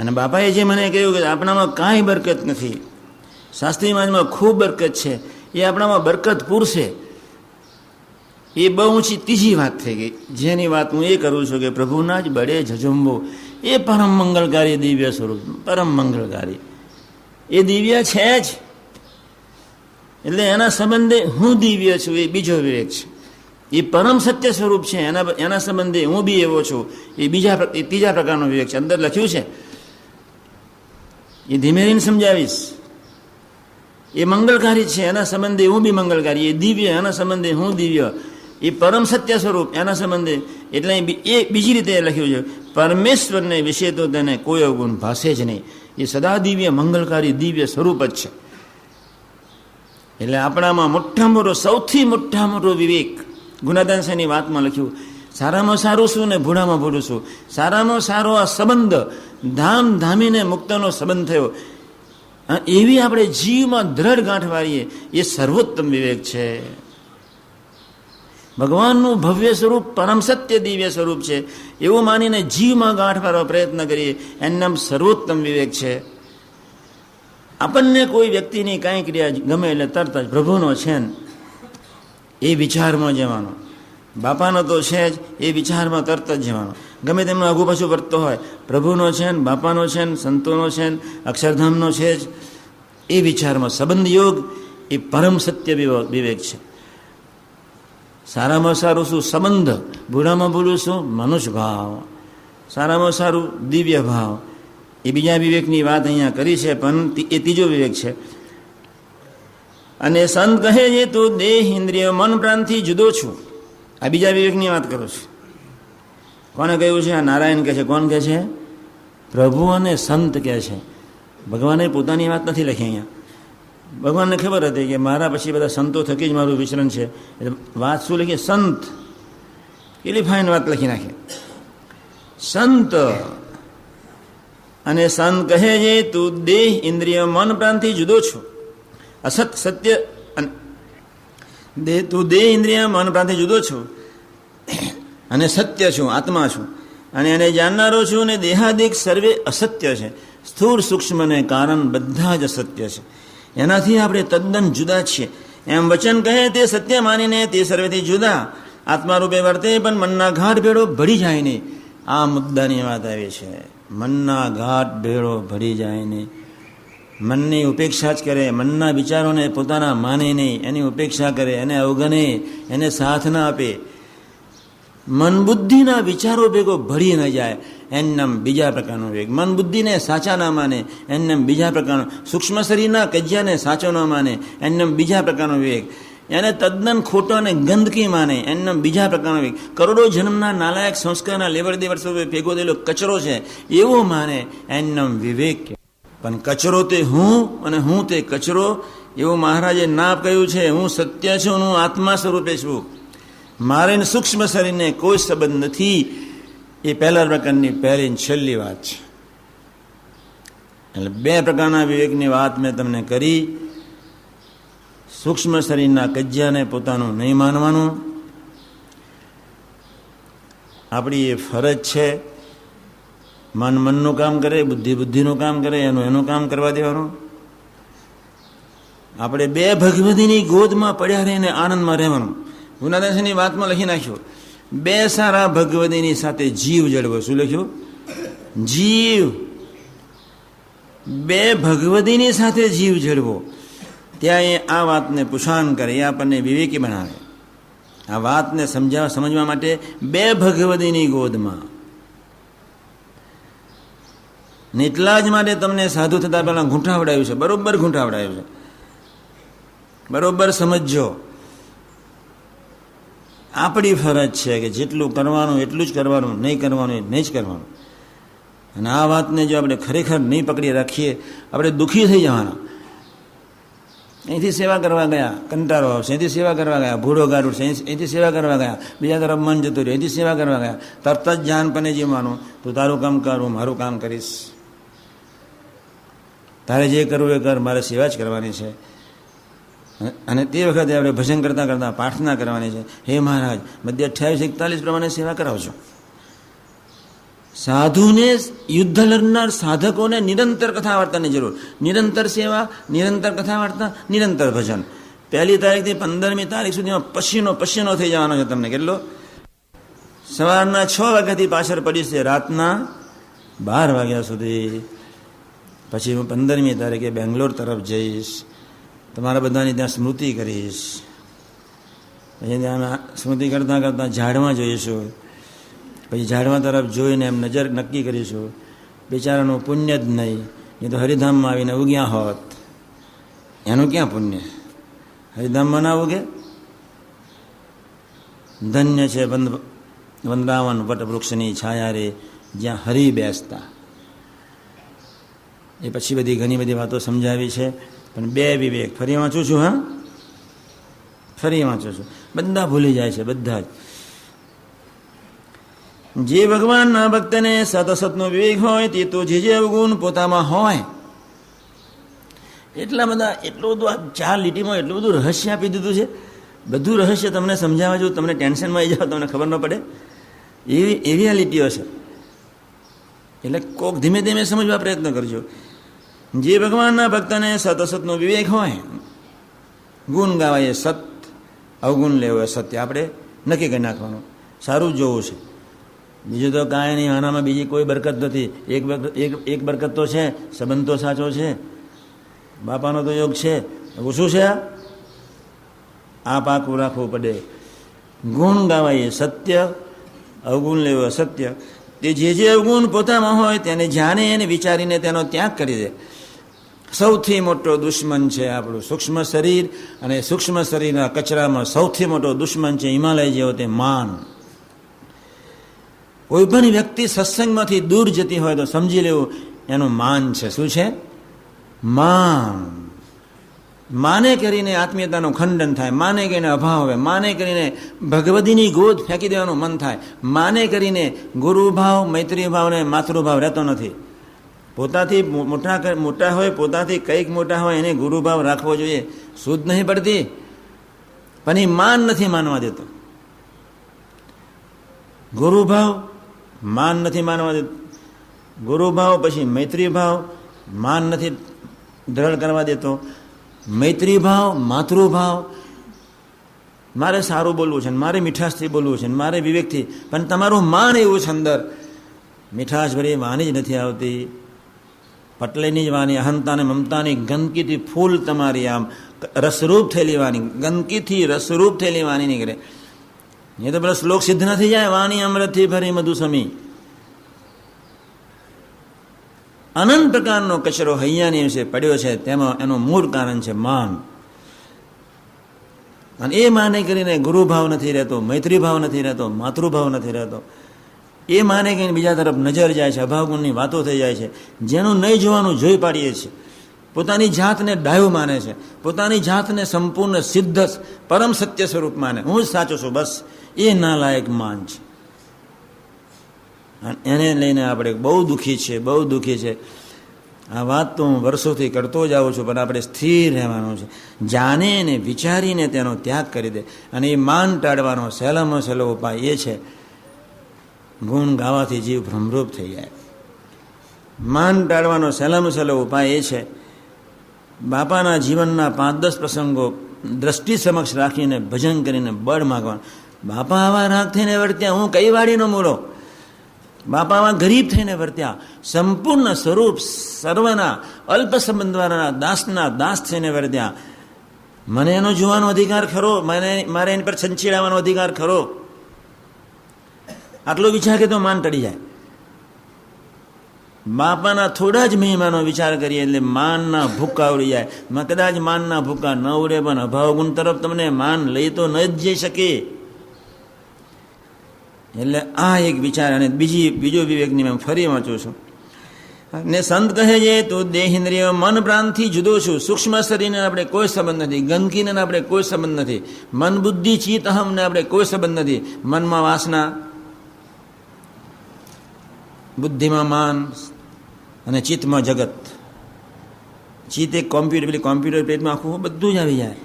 અને બાપાએ જે મને કહ્યું કે આપણામાં કાંઈ બરકત નથી, શાસ્ત્રી સમાજમાં ખૂબ બરકત છે, એ આપણામાં બરકત પૂરશે, એ બહુ ઊંચી ત્રીજી વાત થઈ ગઈ. જેની વાત હું એ કરું છું કે પ્રભુના જ બળે ઝઝુમવું, એ પરમ મંગલકારી દિવ્ય સ્વરૂપ, પરમ મંગલકારી એ દિવ્ય છે જ. એટલે એના સંબંધે હું દિવ્ય છું, એ બીજો વિવેક છે. એ પરમ સત્ય સ્વરૂપ છે, એના સંબંધે હું બી એવો છું, એ ત્રીજા પ્રકારનો વિવેક છે. અંદર લખ્યું છે, એ ધીમે ધીમે સમજાવીશ. એ મંગલકારી છે, એના સંબંધે હું બી મંગલકારી. એ દિવ્ય, એના સંબંધે હું દિવ્ય. એ પરમ સત્ય સ્વરૂપ, એના સંબંધે. એટલે એ બીજી રીતે લખ્યું છે, પરમેશ્વરને વિશે તો તેને કોઈ અવગુણ ભાસે જ નહીં. એ સદા દિવ્ય મંગલકારી દિવ્ય સ્વરૂપ જ છે. એટલે આપણામાં મોટામાં મોટો, સૌથી મોટા મોટો વિવેક ગુણાદાનસાની વાતમાં લખ્યું, સારામાં સારું શું ને ભૂડામાં ભૂડું શું. સારામાં સારો આ સંબંધ, ધામ ધામીને મુક્તનો સંબંધ થયો, એવી આપણે જીવમાં દ્રઢ ગાંઠ વાળીએ, એ સર્વોત્તમ વિવેક છે. ભગવાનનું ભવ્ય સ્વરૂપ, પરમ સત્ય દિવ્ય સ્વરૂપ છે એવું માનીને જીવમાં ગાંઠ વાળવા પ્રયત્ન કરીએ, એનું નામ સર્વોત્તમ વિવેક છે. આપણને કોઈ વ્યક્તિની કાંઈ ક્રિયા ગમે એટલે તરત જ પ્રભુનો છે ને એ વિચારમાં જવાનો, બાપાનો તો છે જ, એ વિચારમાં તરત જ જવાનો. ગમે તેમનો આગુ પાછું વર્તતો હોય, પ્રભુનો છે ને, બાપાનો છે ને, સંતોનો છે ને, અક્ષરધામનો છે જ, એ વિચારમાં સંબંધ યોગ એ પરમ સત્ય વિવેક છે. સારામાં સારું શું? સંબંધ. ભૂલામાં ભૂલું શું? મનુષ્ય ભાવ. સારામાં સારું દિવ્ય ભાવ. એ બીજા વિવેકની વાત અહીંયા કરી છે, પણ એ ત્રીજો વિવેક છે. અને સંત કહે છે તું દેહ ઇન્દ્રિય મન પ્રાણથી જુદો છું. આ બીજા વિવેકની વાત કરું છું. કોને કહ્યું છે? આ નારાયણ કહે છે. કોણ કહે છે? પ્રભુ અને સંત કહે છે. ભગવાને પોતાની વાત નથી લખી અહીંયા. ભગવાનને ખબર હતી કે મારા પછી બધા સંતો થકી જ મારું વિચરણ છે, એટલે વાત શું લખી? સંત. કેટલી ફાઇન વાત લખી નાખી. સંત. અને સંત કહે છે તું દેહ ઇન્દ્રિય મન પ્રાણથી જુદો છું. અસત સત્ય, તું દેહ ઇન્દ્રિય મન પ્રાંતિ જુદો છું અને સત્ય છું, આત્મા છું અને એને જાણનારો છું, અને દેહાદિક સર્વે અસત્ય છે. સ્થૂળ સૂક્ષ્મ ને કારણ બધા જ અસત્ય છે. એનાથી આપણે તદ્દન જુદા છીએ એમ વચન કહે તે સત્ય માનીને તે સર્વેથી જુદા આત્મા રૂપે વર્તે, પણ મનના ઘાટ ભેળો ભળી જાય નહીં. આ મુદ્દાની વાત આવી છે. મનના ઘાટ ભેળો ભળી જાય નહીં. મનની ઉપેક્ષા જ કરે, મનના વિચારોને પોતાના માને નહીં, એની ઉપેક્ષા કરે, એને અવગણે, એને સાથ ના આપે. મન બુદ્ધિના વિચારો ભેગો ભળી ન જાય એમ બીજા પ્રકારનો વિવેક. મન બુદ્ધિને સાચા ના માને એમ બીજા પ્રકારનો, સૂક્ષ્મ શરીરના કજિયાને સાચો ન માને એમ બીજા પ્રકારનો વિવેક. એને તદ્દન ખોટો અને ગંદકી માને એમ બીજા પ્રકારનો વિવેક. કરોડો જન્મના નાલાયક સંસ્કારના લેવડ દેવડ સ્વરૂપે ભેગો થયેલો કચરો છે એવો માને એમ વિવેક. પણ કચરો તે હું અને હું તે કચરો એવું મહારાજે ના કહ્યું છે. હું સત્ય છું, હું આત્મા સ્વરૂપે છું, મારે સૂક્ષ્મ શરીરને કોઈ સંબંધ નથી. એ પહેલા પ્રકારની પહેલી છેલ્લી વાત છે. એટલે બે પ્રકારના વિવેકની વાત મેં તમને કરી. સૂક્ષ્મ શરીરના કજિયાને પોતાનું નહીં માનવાનું. આપણી એ ફરજ છે. મન મનનું કામ કરે, બુદ્ધિ બુદ્ધિનું કામ કરે, એનું કામ કરવા દેવાનું. આપણે બે ભગવતીની ગોદમાં પડ્યા રહીને આનંદમાં રહેવાનું. ગુનાદાસની વાતમાં લખી નાખ્યો, બે સારા ભગવતીની સાથે જીવ જળવો. શું લખ્યું? જીવ. બે ભગવતીની સાથે જીવ જળવો. ત્યાં એ આ વાતને પુષાણ કરે, એ આપણને વિવેકી બનાવે. આ વાતને સમજવા માટે બે ભગવતીની ગોદમાં. ને એટલા જ માટે તમને સાધુ થતા પહેલા ઘૂંટાવડાવ્યું છે, બરોબર ઘૂંટાવડાવ્યું છે. બરોબર સમજો. આપણી ફરજ છે કે જેટલું કરવાનું એટલું જ કરવાનું, નહીં કરવાનું એ નહીં જ કરવાનું. અને આ વાતને જો આપણે ખરેખર નહીં પકડી રાખીએ, આપણે દુઃખી થઈ જવાના. અહીંથી સેવા કરવા ગયા, કંટાળો આવશે. અહીંથી સેવા કરવા ગયા, ભૂડો ગાઢ ઉઠશે. અહીંથી સેવા કરવા ગયા, બીજા તરફ મન જતું રહ્યું. અહીંથી સેવા કરવા ગયા, તરત જ જાનપણે જીવવાનું. તું તારું કામ કર, હું મારું કામ કરીશ. તારે જે કરવું એ કર, મારે સેવા જ કરવાની છે. અને તે વખતે આપણે ભજન કરતાં કરતાં પ્રાર્થના કરવાની છે, હે મહારાજ મધ્ય 28-41 પ્રમાણે સેવા કરાવજો. સાધુને યુદ્ધ લડનાર સાધકોને નિરંતર કથા વાર્તાની જરૂર. નિરંતર સેવા, નિરંતર કથા વાર્તા, નિરંતર ભજન. 1 તારીખથી 15મી તારીખ સુધીમાં પસીનો થઈ જવાનો છે તમને. કેટલો? સવારના 6 વાગ્યાથી પાછળ પડીશ, રાતના 12 વાગ્યા સુધી. પછી હું 15મી તારીખે બેંગ્લોર તરફ જઈશ. તમારા બધાની ત્યાં સ્મૃતિ કરીશ. પછી ત્યાં સ્મૃતિ કરતાં કરતાં ઝાડમાં જોઈશું. પછી ઝાડવા તરફ જોઈને એમ નજર નક્કી કરીશું, બિચારાનું પુણ્ય જ નહીં, એ તો હરિધામમાં આવીને ઉગ્યા હોત. એનું ક્યાં પુણ્ય? હરિધામમાં ના ઉગે? ધન્ય છે વંદરાવન વટવૃક્ષની છાયા રે, જ્યાં હરિ બેસતા. એ પછી બધી ઘણી બધી વાતો સમજાવી છે. પણ બે વિવેક ફરી વાંચું છું. હા, ફરી વાંચું છું. બધા ભૂલી જાય છે, બધા જ. જે ભગવાનના ભક્તને સતસતનો વિવેક હોય તે તો જે અવગુણ પોતામાં હોય. એટલા બધા, એટલું બધું આ 4 લીટીમાં એટલું બધું રહસ્ય આપી દીધું છે. બધું રહસ્ય તમને સમજાવવા જો તમને ટેન્શનમાં આવી જાવ, તમને ખબર ન પડે એવી આ લીટીઓ છે. એટલે કોક ધીમે ધીમે સમજવા પ્રયત્ન કરજો. જે ભગવાનના ભક્તને સતસતનો વિવેક હોય, ગુણ ગાવાય સત, અવગુણ લેવો એ સત્ય. આપણે નક્કી કરી નાખવાનું, સારું જોવું છે. બીજું તો કાંઈ નહીં, આનામાં બીજી કોઈ બરકત નથી. એક બરકત તો છે, સંબંધ તો સાચો છે, બાપાનો તો યોગ છે. શું છે? આ પાકું રાખવું પડે. ગુણ ગાવાય સત્ય, અવગુણ લેવો સત્ય. તે જે અવગુણ પોતામાં હોય તેને જાણે અને વિચારીને તેનો ત્યાગ કરી દે. સૌથી મોટો દુશ્મન છે આપણું સૂક્ષ્મ શરીર, અને સૂક્ષ્મ શરીરના કચરામાં સૌથી મોટો દુશ્મન છે હિમાલય જેવો તે માન. કોઈ પણ વ્યક્તિ સત્સંગમાંથી દૂર જતી હોય તો સમજી લેવું એનું માન છે. શું છે? માન. માને કરીને આત્મીયતાનું ખંડન થાય, માને કરીને અભાવ આવે, માને કરીને ભગવતીની ગોદ ફેંકી દેવાનું મન થાય, માને કરીને ગુરુભાવ, મૈત્રી ભાવ ને માતૃભાવ રહેતો નથી. પોતાથી મોટા હોય, પોતાથી કંઈક મોટા હોય એને ગુરુભાવ રાખવો જોઈએ. શુદ્ધ નહીં પડતી, પણ એ માન નથી માનવા દેતો. ગુરુભાવ માન નથી માનવા દેતો. ગુરુભાવ પછી મૈત્રી ભાવ માન નથી દ્રઢ કરવા દેતો. મૈત્રી ભાવ, માતૃભાવ, મારે સારું બોલવું છે, મારે મીઠાશથી બોલવું છે, મારે વિવેકથી, પણ તમારું માન એવું છે અંદર, મીઠાશ ભરી વાણી જ નથી આવતી, પટલેની જ વાણી, અહંતા ને મમતાની ગંદકીથી ફૂલ તમારી આમ રસરૂપ થયેલી વાણી, ગંદકીથી રસરૂપ થયેલી વાણી નીકળે. એ તો પેલો શ્લોક સિદ્ધ નથી જાય, વાણી અમૃતથી ભરી મધુ સમી. અનંત પ્રકારનો કચરો હૈયાની વિશે પડ્યો છે, તેમાં એનું મૂળ કારણ છે માન. અને એ માને કરીને ગુરુભાવ નથી રહેતો, મૈત્રી ભાવ નથી રહેતો, માતૃભાવ નથી રહેતો. એ માને કરીને બીજા તરફ નજર જાય છે, અભાવગુણની વાતો થઈ જાય છે. જેનું નહીં જોવાનું જોઈ પાડીએ છીએ. પોતાની જાતને ડાયો માને છે, પોતાની જાતને સંપૂર્ણ સિદ્ધ પરમ સત્ય સ્વરૂપ માને, હું જ સાચો છું, બસ. એ નાલાયક માન છે. એને લઈને આપણે બહુ દુઃખી છે, બહુ દુઃખી છે. આ વાત તો હું વર્ષોથી કરતો જ આવું છું, પણ આપણે સ્થિર રહેવાનું છે. જાણે ને વિચારીને તેનો ત્યાગ કરી દે. અને એ માન ટાળવાનો સહેલામાં સહેલો ઉપાય એ છે, ગુણ ગાવાથી જીવ ભ્રમરૂપ થઈ જાય. માન ટાળવાનો સહેલામાં સહેલો ઉપાય એ છે, બાપાના જીવનના 5-10 પ્રસંગો દ્રષ્ટિ સમક્ષ રાખીને ભજન કરીને બળ માગવાનું. બાપા આવા રાગ થઈને વર્ત્યા, હું કઈ વાડીનો મૂળો. બાપા આવા ગરીબ થઈને વર્ત્યા, સંપૂર્ણ સ્વરૂપ સર્વના અલ્પ સંબંધવાળાના દાસના દાસ થઈને વર્ત્યા. મને એનો જોવાનો અધિકાર ખરો? મારે એની પર છંછેડાવાનો અધિકાર ખરો? આટલો વિચાર કે તો માન ટળી જાય. બાપાના થોડા જ મહિમાનો વિચાર કરીએ એટલે માનના ભૂકા ઉડી જાય. કદાચ માનના ભૂકા ન ઉડે, પણ અભાવ ગુણ તરફ તમને માન લઈ તો ન જ જઈ શકે. એટલે આ એક વિચાર. અને બીજો વિવેકની મેં ફરી વાંચું છું. ને સંત કહે છે, તું દેહ ઇન્દ્રિય મન પ્રાણથી જુદો છું. સૂક્ષ્મ શરીરને આપણે કોઈ સંબંધ નથી, ગંદકીને આપણે કોઈ સંબંધ નથી, મન બુદ્ધિ ચિત્ત અહમને આપણે કોઈ સંબંધ નથી. મનમાં વાસના, બુદ્ધિમાં માન અને ચિત્તમાં જગત. ચિત્ત એક કોમ્પ્યુટર પ્લેટમાં આખું બધું જ આવી જાય.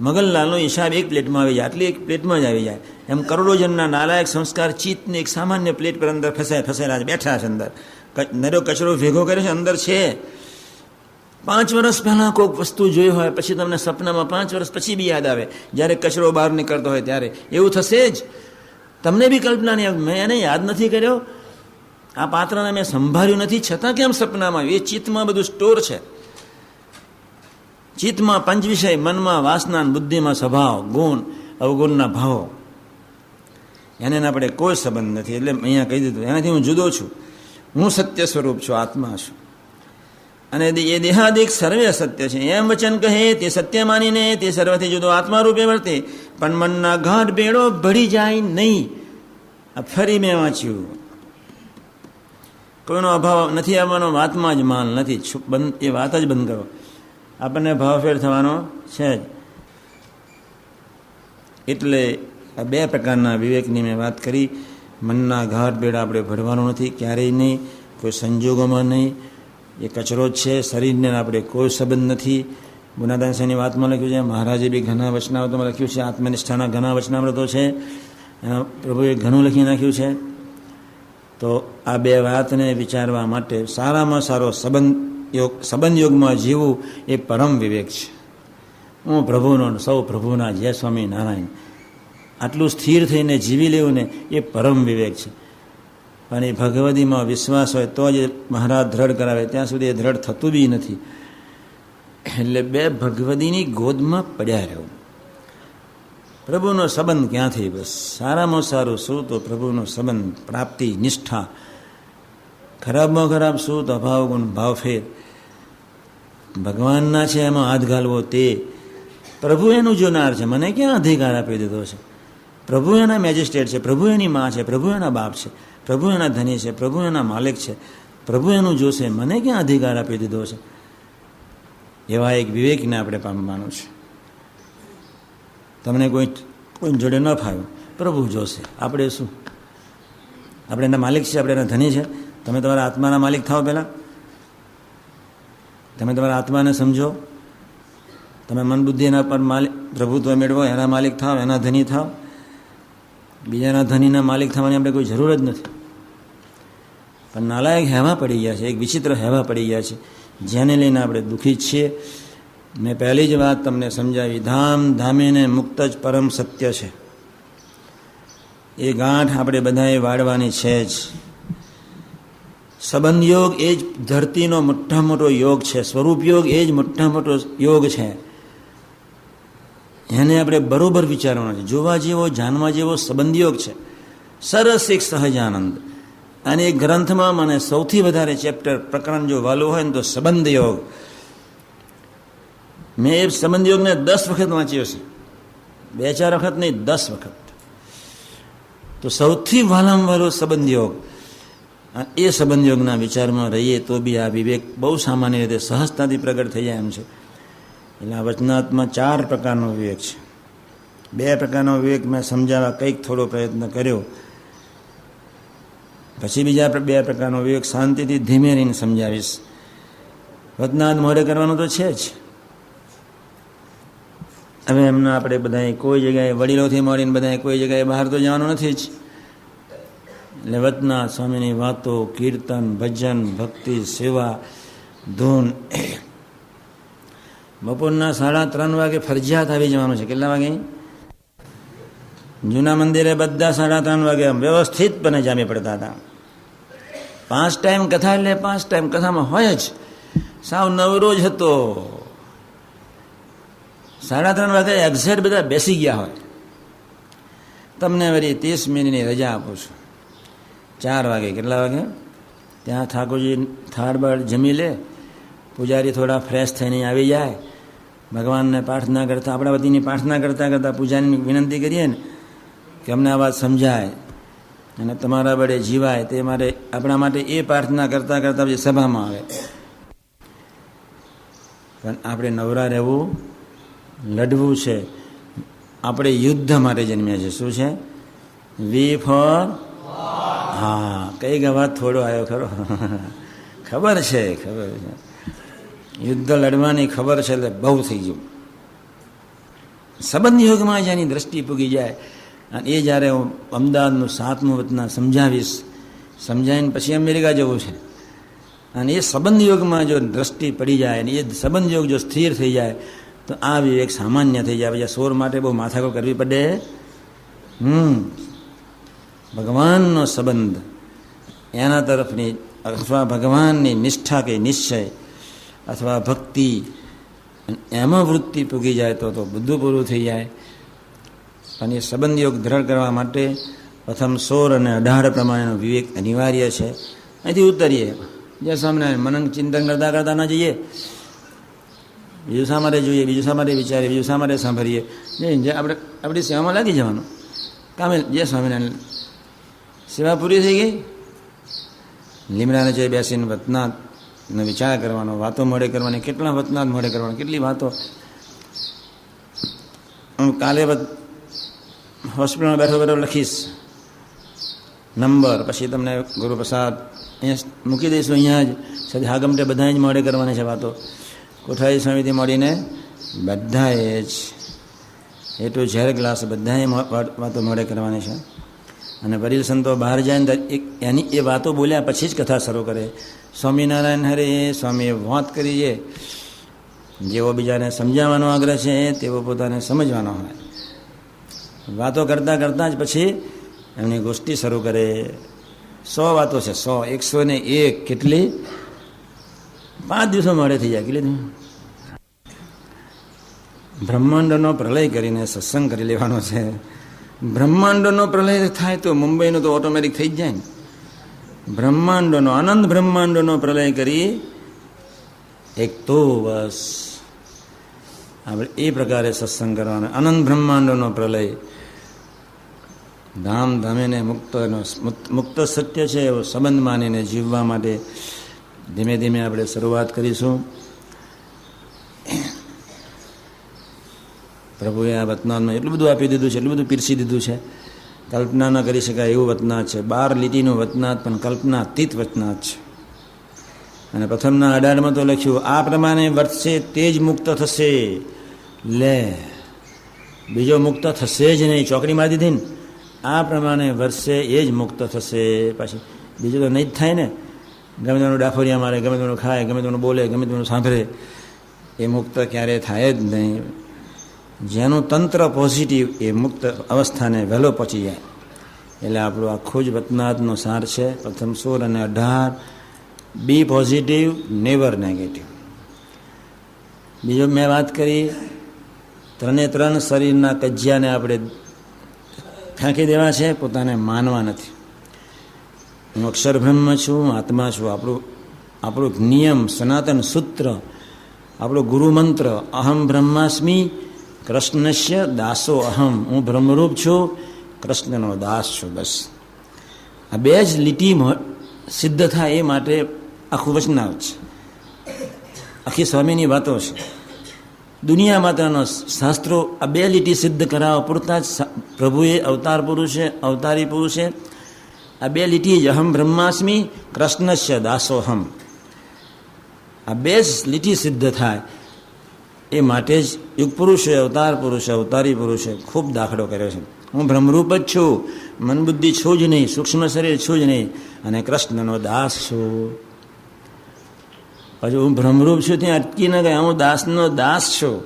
મગનલાલનો હિસાબ એક પ્લેટમાં આવી જાય, આટલી એક પ્લેટમાં જ આવી જાય. એમ કરોડો જણના નાલાયક સંસ્કાર ચિત્તને એક સામાન્ય પ્લેટ પર અંદર ફસાયેલા છે, બેઠા છે. અંદર નરો કચરો ભેગો કરે છે, અંદર છે. 5 વર્ષ પહેલાં કોઈક વસ્તુ જોઈ હોય, પછી તમને સપનામાં 5 વર્ષ પછી બી યાદ આવે, જ્યારે કચરો બહાર નીકળતો હોય ત્યારે. એવું થશે જ. તમને બી કલ્પના નહીં, મેં એને યાદ નથી કર્યો, આ પાત્રને મેં સંભાળ્યું નથી, છતાં કેમ સપનામાં? એ ચિત્તમાં બધું સ્ટોર છે. ચિત્તમાં પંચ વિષય, મનમાં વાસના, બુદ્ધિમાં સ્વભાવ, ગુણ અવગુણના ભાવો, એને આપણે કોઈ સંબંધ નથી. એટલે અહીંયા કહી દીધું, એનાથી હું જુદો છું, હું સત્ય સ્વરૂપ છું, આત્મા છું. અને એ દેહાદિક સર્વે અસત્ય છે એમ વચન કહે તે સત્ય માનીને તે સર્વથી જુદો આત્મા રૂપે વર્તે, પણ મનના ગાઢ બેડો ભળી જાય નહીં. આ ફરી મેં વાંચ્યું, કોઈનો અભાવ નથી આવવાનો, વાતમાં જ માલ નથી. એ વાત જ બંધ કરો, આપણને ભાવફેર થવાનો છે જ. એટલે આ 2 પ્રકારના વિવેકની મેં વાત કરી. મનના ગાઢ બેડા આપણે ભરવાનો નથી, ક્યારેય નહીં, કોઈ સંજોગોમાં નહીં. એ કચરો જ છે, શરીરને આપણે કોઈ સંબંધ નથી. ગુણાદાન સાહેબની વાતમાં લખ્યું છે, મહારાજે બી ઘણા વચનામૃતોમાં લખ્યું છે, આત્મનિષ્ઠાના ઘણા વચનામૃતો છે, પ્રભુએ ઘણું લખી નાખ્યું છે. તો આ 2 વાતને વિચારવા માટે સારામાં સારો સંબંધ યોગમાં જીવવું એ પરમ વિવેક છે. હું પ્રભુનો, સૌ પ્રભુના, જય સ્વામી નારાયણ, આટલું સ્થિર થઈને જીવી લેવું ને એ પરમ વિવેક છે. પણ એ ભગવદીમાં વિશ્વાસ હોય તો જ મહારાજ દ્રઢ કરાવે, ત્યાં સુધી એ દ્રઢ થતું બી નથી. એટલે 2 ભગવદીની ગોદમાં પડ્યા રહેવું. પ્રભુનો સંબંધ ક્યાંથી? બસ સારામાં સારું શું તો પ્રભુનો સંબંધ, પ્રાપ્તિ, નિષ્ઠા. ખરાબમાં ખરાબ શું તો અભાવ ગુણ ભાવફેર. ભગવાનના છે એમાં હાથ ઘાલવો, તે પ્રભુ એનું જોનાર છે, મને ક્યાં અધિકાર આપી દીધો છે? પ્રભુ એના મેજિસ્ટ્રેટ છે, પ્રભુ એની માં છે, પ્રભુ એના બાપ છે, પ્રભુ એના ધની છે, પ્રભુ એના માલિક છે, પ્રભુ એનું જોશે, મને ક્યાં અધિકાર આપી દીધો છે? એવા એક વિવેકને આપણે પામવાનું છે. તમને કોઈ જોડે ન ફાવ્યું, પ્રભુ જોશે, આપણે શું? આપણે એના માલિક છે, આપણે એના ધની છે. તમે તમારા આત્માના માલિક થાવ પહેલાં. તમે તમારા આત્માને સમજો, તમે મન બુદ્ધિ એના પર માલિક પ્રભુત્વ મેળવો, એના માલિક થાવ, એના ધની થાવ. બીજાના ધનીના માલિક થવાની આપણે કોઈ જરૂર જ નથી. પણ નાલાયક હેવા પડી ગયા છે, એક વિચિત્ર હેવા પડી ગયા છે, જેને લઈને આપણે દુઃખી છીએ. મેં પહેલી જ વાત તમને સમજાવી, ધામ ધામીને મુક્ત જ પરમ સત્ય છે. એ ગાંઠ આપણે બધાએ વાળવાની છે જ. સંબંધ યોગ એ જ ધરતીનો મોટા મોટો યોગ છે. સ્વરૂપ યોગ એ જ મોટા મોટો યોગ છે. એને આપણે બરોબર વિચારવાનો છે. જોવા જેવો, જાણવા જેવો સંબંધ યોગ છે. સરસ એક સહજાનંદ. અને એ ગ્રંથમાં મને સૌથી વધારે ચેપ્ટર પ્રકરણ જો વાલું હોય ને તો સંબંધ યોગ. મેં એ સંબંધ યોગને 10 વખત વાંચ્યો છે, 2-4 વખત નહીં, 10 વખત. તો સૌથી વાલામાં વાલો સંબંધ યોગ. એ સંબંધ યોગના વિચારમાં રહીએ તો બી આ વિવેક બહુ સામાન્ય રીતે સહજતાથી પ્રગટ થઈ જાય એમ છે. એટલે આ વચનાત્મા 4 પ્રકારનો વિવેક છે. 2 પ્રકારનો વિવેક મેં સમજાવવા કંઈક થોડો પ્રયત્ન કર્યો. પછી બીજા 2 પ્રકારનો વિવેક શાંતિથી ધીમે રહીને સમજાવીશ. વચનાત્ મોડે કરવાનું તો છે જ. હવે એમના આપણે બધાએ કોઈ જગ્યાએ વડીલોથી મળીને બધાએ કોઈ જગ્યાએ બહાર તો જવાનું નથી જ. એટલે વચનાથ સ્વામીની વાતો, કીર્તન, ભજન, ભક્તિ, સેવા, ધૂન. બપોરના 3:30 વાગે ફરજિયાત આવી જવાનું છે. કેટલા વાગે? જૂના મંદિરે બધા 3:30 વાગે વ્યવસ્થિતપણે જામી પડતા હતા. 5 ટાઈમ કથા એટલે 5 ટાઈમ કથામાં હોય જ. સાવ નવરો જ હતો. 3:30 વાગે એક્ઝેક્ટ બધા બેસી ગયા હોય. તમને વળી 30 મિનિટની રજા આપું છું. 4 વાગે, કેટલા વાગે? ત્યાં ઠાકોરજી થાળ બાળ જમી લે, પૂજારી થોડા ફ્રેશ થઈને આવી જાય, ભગવાનને પ્રાર્થના કરતા, આપણા વતીની પ્રાર્થના કરતાં કરતાં પૂજારીની વિનંતી કરીએ ને કે અમને આ વાત સમજાય અને તમારા વડે જીવાય, તે માટે આપણા માટે એ પ્રાર્થના કરતાં કરતાં પછી સભામાં આવે. પણ આપણે નવરા રહેવું, લડવું છે. આપણે યુદ્ધ માટે જન્મ્યા છે. શું છે? વી ફોર. હા, કઈક અવાજ થોડો આવ્યો ખરો. ખબર છે, ખબર છે. યુદ્ધ લડવાની ખબર છે એટલે બહુ થઈ ગયું. સંબંધ યોગમાં જેની દ્રષ્ટિ પૂગી જાય, અને એ જ્યારે હું અમદાવાદનું 7મું વચના સમજાવીશ, સમજાવીને પછી અમેરિકા જવું છે, અને એ સંબંધ યોગમાં જો દ્રષ્ટિ પડી જાય અને એ સંબંધ યોગ જો સ્થિર થઈ જાય તો આ વિવેક સામાન્ય થઈ જાય. પછી સોર માટે બહુ માથાકૂટ કરવી પડે. ભગવાનનો સંબંધ, એના તરફની અથવા ભગવાનની નિષ્ઠા કે નિશ્ચય અથવા ભક્તિ, એમાં વૃત્તિ પૂગી જાય તો બધું પૂરું થઈ જાય. અને એ સંબંધ યોગ દ્રઢ કરવા માટે પ્રથમ 16 અને 18 પ્રમાણેનો વિવેક અનિવાર્ય છે. અહીંથી ઉતરીએ, જે સામે મનન ચિંતન કરતા કરતા ના જઈએ. બીજું શા માટે જોઈએ, બીજું શા માટે વિચારીએ, બીજું શા માટે સાંભળીએ. જે આપણે આપણી સેવામાં લાગી જવાનું. કામે જે સ્વામિનારાયણ સેવા પૂરી થઈ ગઈ. લીમડાને જે બેસીને વચનાથનો વિચાર કરવાનો, વાતો મોડે કરવાની. કેટલા વચનાથ મોડે કરવાના, કેટલી વાતો. હું કાલે હોસ્પિટલમાં બેઠો બેઠો લખીશ નંબર, પછી તમને ગુરુપ્રસાદ અહીંયા મૂકી દઈશું. અહીંયા જ સદી હાગમટે બધા જ મોડે કરવાની છે વાતો. કોઠારી સ્વામીથી મળીને બધાએ જ એ તો ઝેર ગ્લાસ બધાએ વાતો મોડે કરવાની છે. અને વડીલ સંતો બહાર જાય ને એની એ વાતો બોલ્યા પછી જ કથા શરૂ કરે. સ્વામિનારાયણ હરે, સ્વામીએ વાત કરીએ. જેવો બીજાને સમજાવવાનો આગ્રહ છે તેવો પોતાને સમજવાનો હોય. વાતો કરતાં કરતાં જ પછી એમની ગોષ્ઠી શરૂ કરે. 100 વાતો છે, 100, 101. કેટલી? 5 દિવસો મોડે થઈ જાય. કેટલી? બ્રહ્માંડનો પ્રલય કરીને સત્સંગ કરી લેવાનો છે. બ્રહ્માંડનો પ્રલય થાય તો મુંબઈનો તો ઓટોમેટિક થઈ જ જાય ને. બ્રહ્માંડોનો, અનંત બ્રહ્માંડોનો પ્રલય કરી એક તો બસ આપણે એ પ્રકારે સત્સંગ કરવાનો. અનંત બ્રહ્માંડોનો પ્રલય, ધામ ધામીને મુક્ત સત્ય છે એવો સંબંધ માનીને જીવવા માટે ધીમે ધીમે આપણે શરૂઆત કરીશું. પ્રભુએ આ વચનાથમાં એટલું બધું આપી દીધું છે, એટલું બધું પીરસી દીધું છે, કલ્પના ન કરી શકાય એવું વચનાથ છે. 12 લીટીનું વચનાથ, પણ કલ્પના અતીત વચનાથ છે. અને પ્રથમના 18માં તો લખ્યું આ પ્રમાણે વર્તશે તે જ મુક્ત થશે. લે, બીજો મુક્ત થશે જ નહીં, ચોકડી મારી દીધી ને. આ પ્રમાણે વર્તશે એ જ મુક્ત થશે. પાછી બીજું તો નહીં જ થાય ને. ગમે તેનું ડાફોરિયા મારે, ગમે તેનું ખાય, ગમે તેનું બોલે, ગમે તેનું સાંભળે, એ મુક્ત ક્યારેય થાય જ નહીં. જેનું તંત્ર પોઝિટિવ એ મુક્ત અવસ્થાને વહેલો પહોંચી જાય. એટલે આપણું આખું જ વતનાથનો સાર છે. પ્રથમ 16 અને 18, બી પોઝિટિવ, નેવર નેગેટિવ. બીજો મેં વાત કરી, 3 શરીરના કજિયાને આપણે ફેંકી દેવા છે, પોતાને માનવા નથી. હું અક્ષર બ્રહ્મ છું, આત્મા છું. આપણું નિયમ, સનાતન સૂત્ર, આપણો ગુરુમંત્ર, અહમ બ્રહ્માસ્મિ કૃષ્ણસ્ય દાસો અહમ. હું બ્રહ્મરૂપ છું, કૃષ્ણનો દાસ છું. બસ આ બે જ લીટી સિદ્ધ થાય એ માટે આખું વચનાવ છે. આખી સ્વામીની વાતો છે. દુનિયા માત્રનો શાસ્ત્રો આ બે લીટી સિદ્ધ કરાવવા પૂરતા જ પ્રભુએ અવતારી પુરુષે આ બે લીટી જ અહમ બ્રહ્માસ્મિ કૃષ્ણસ્ય દાસોહમ, આ બે જ લીટી સિદ્ધ થાય એ માટે જ યુગ પુરુષે, અવતારી પુરુષે ખૂબ દાખલો કર્યો છે. હું બ્રહ્મરૂપ જ છું, મન બુદ્ધિ છું જ નહીં, સૂક્ષ્મ શરીર છું જ નહીં, અને કૃષ્ણનો દાસ છું. પછી હું બ્રહ્મરૂપ છું ત્યાં અટકી ન ગયા, હું દાસનો દાસ છું.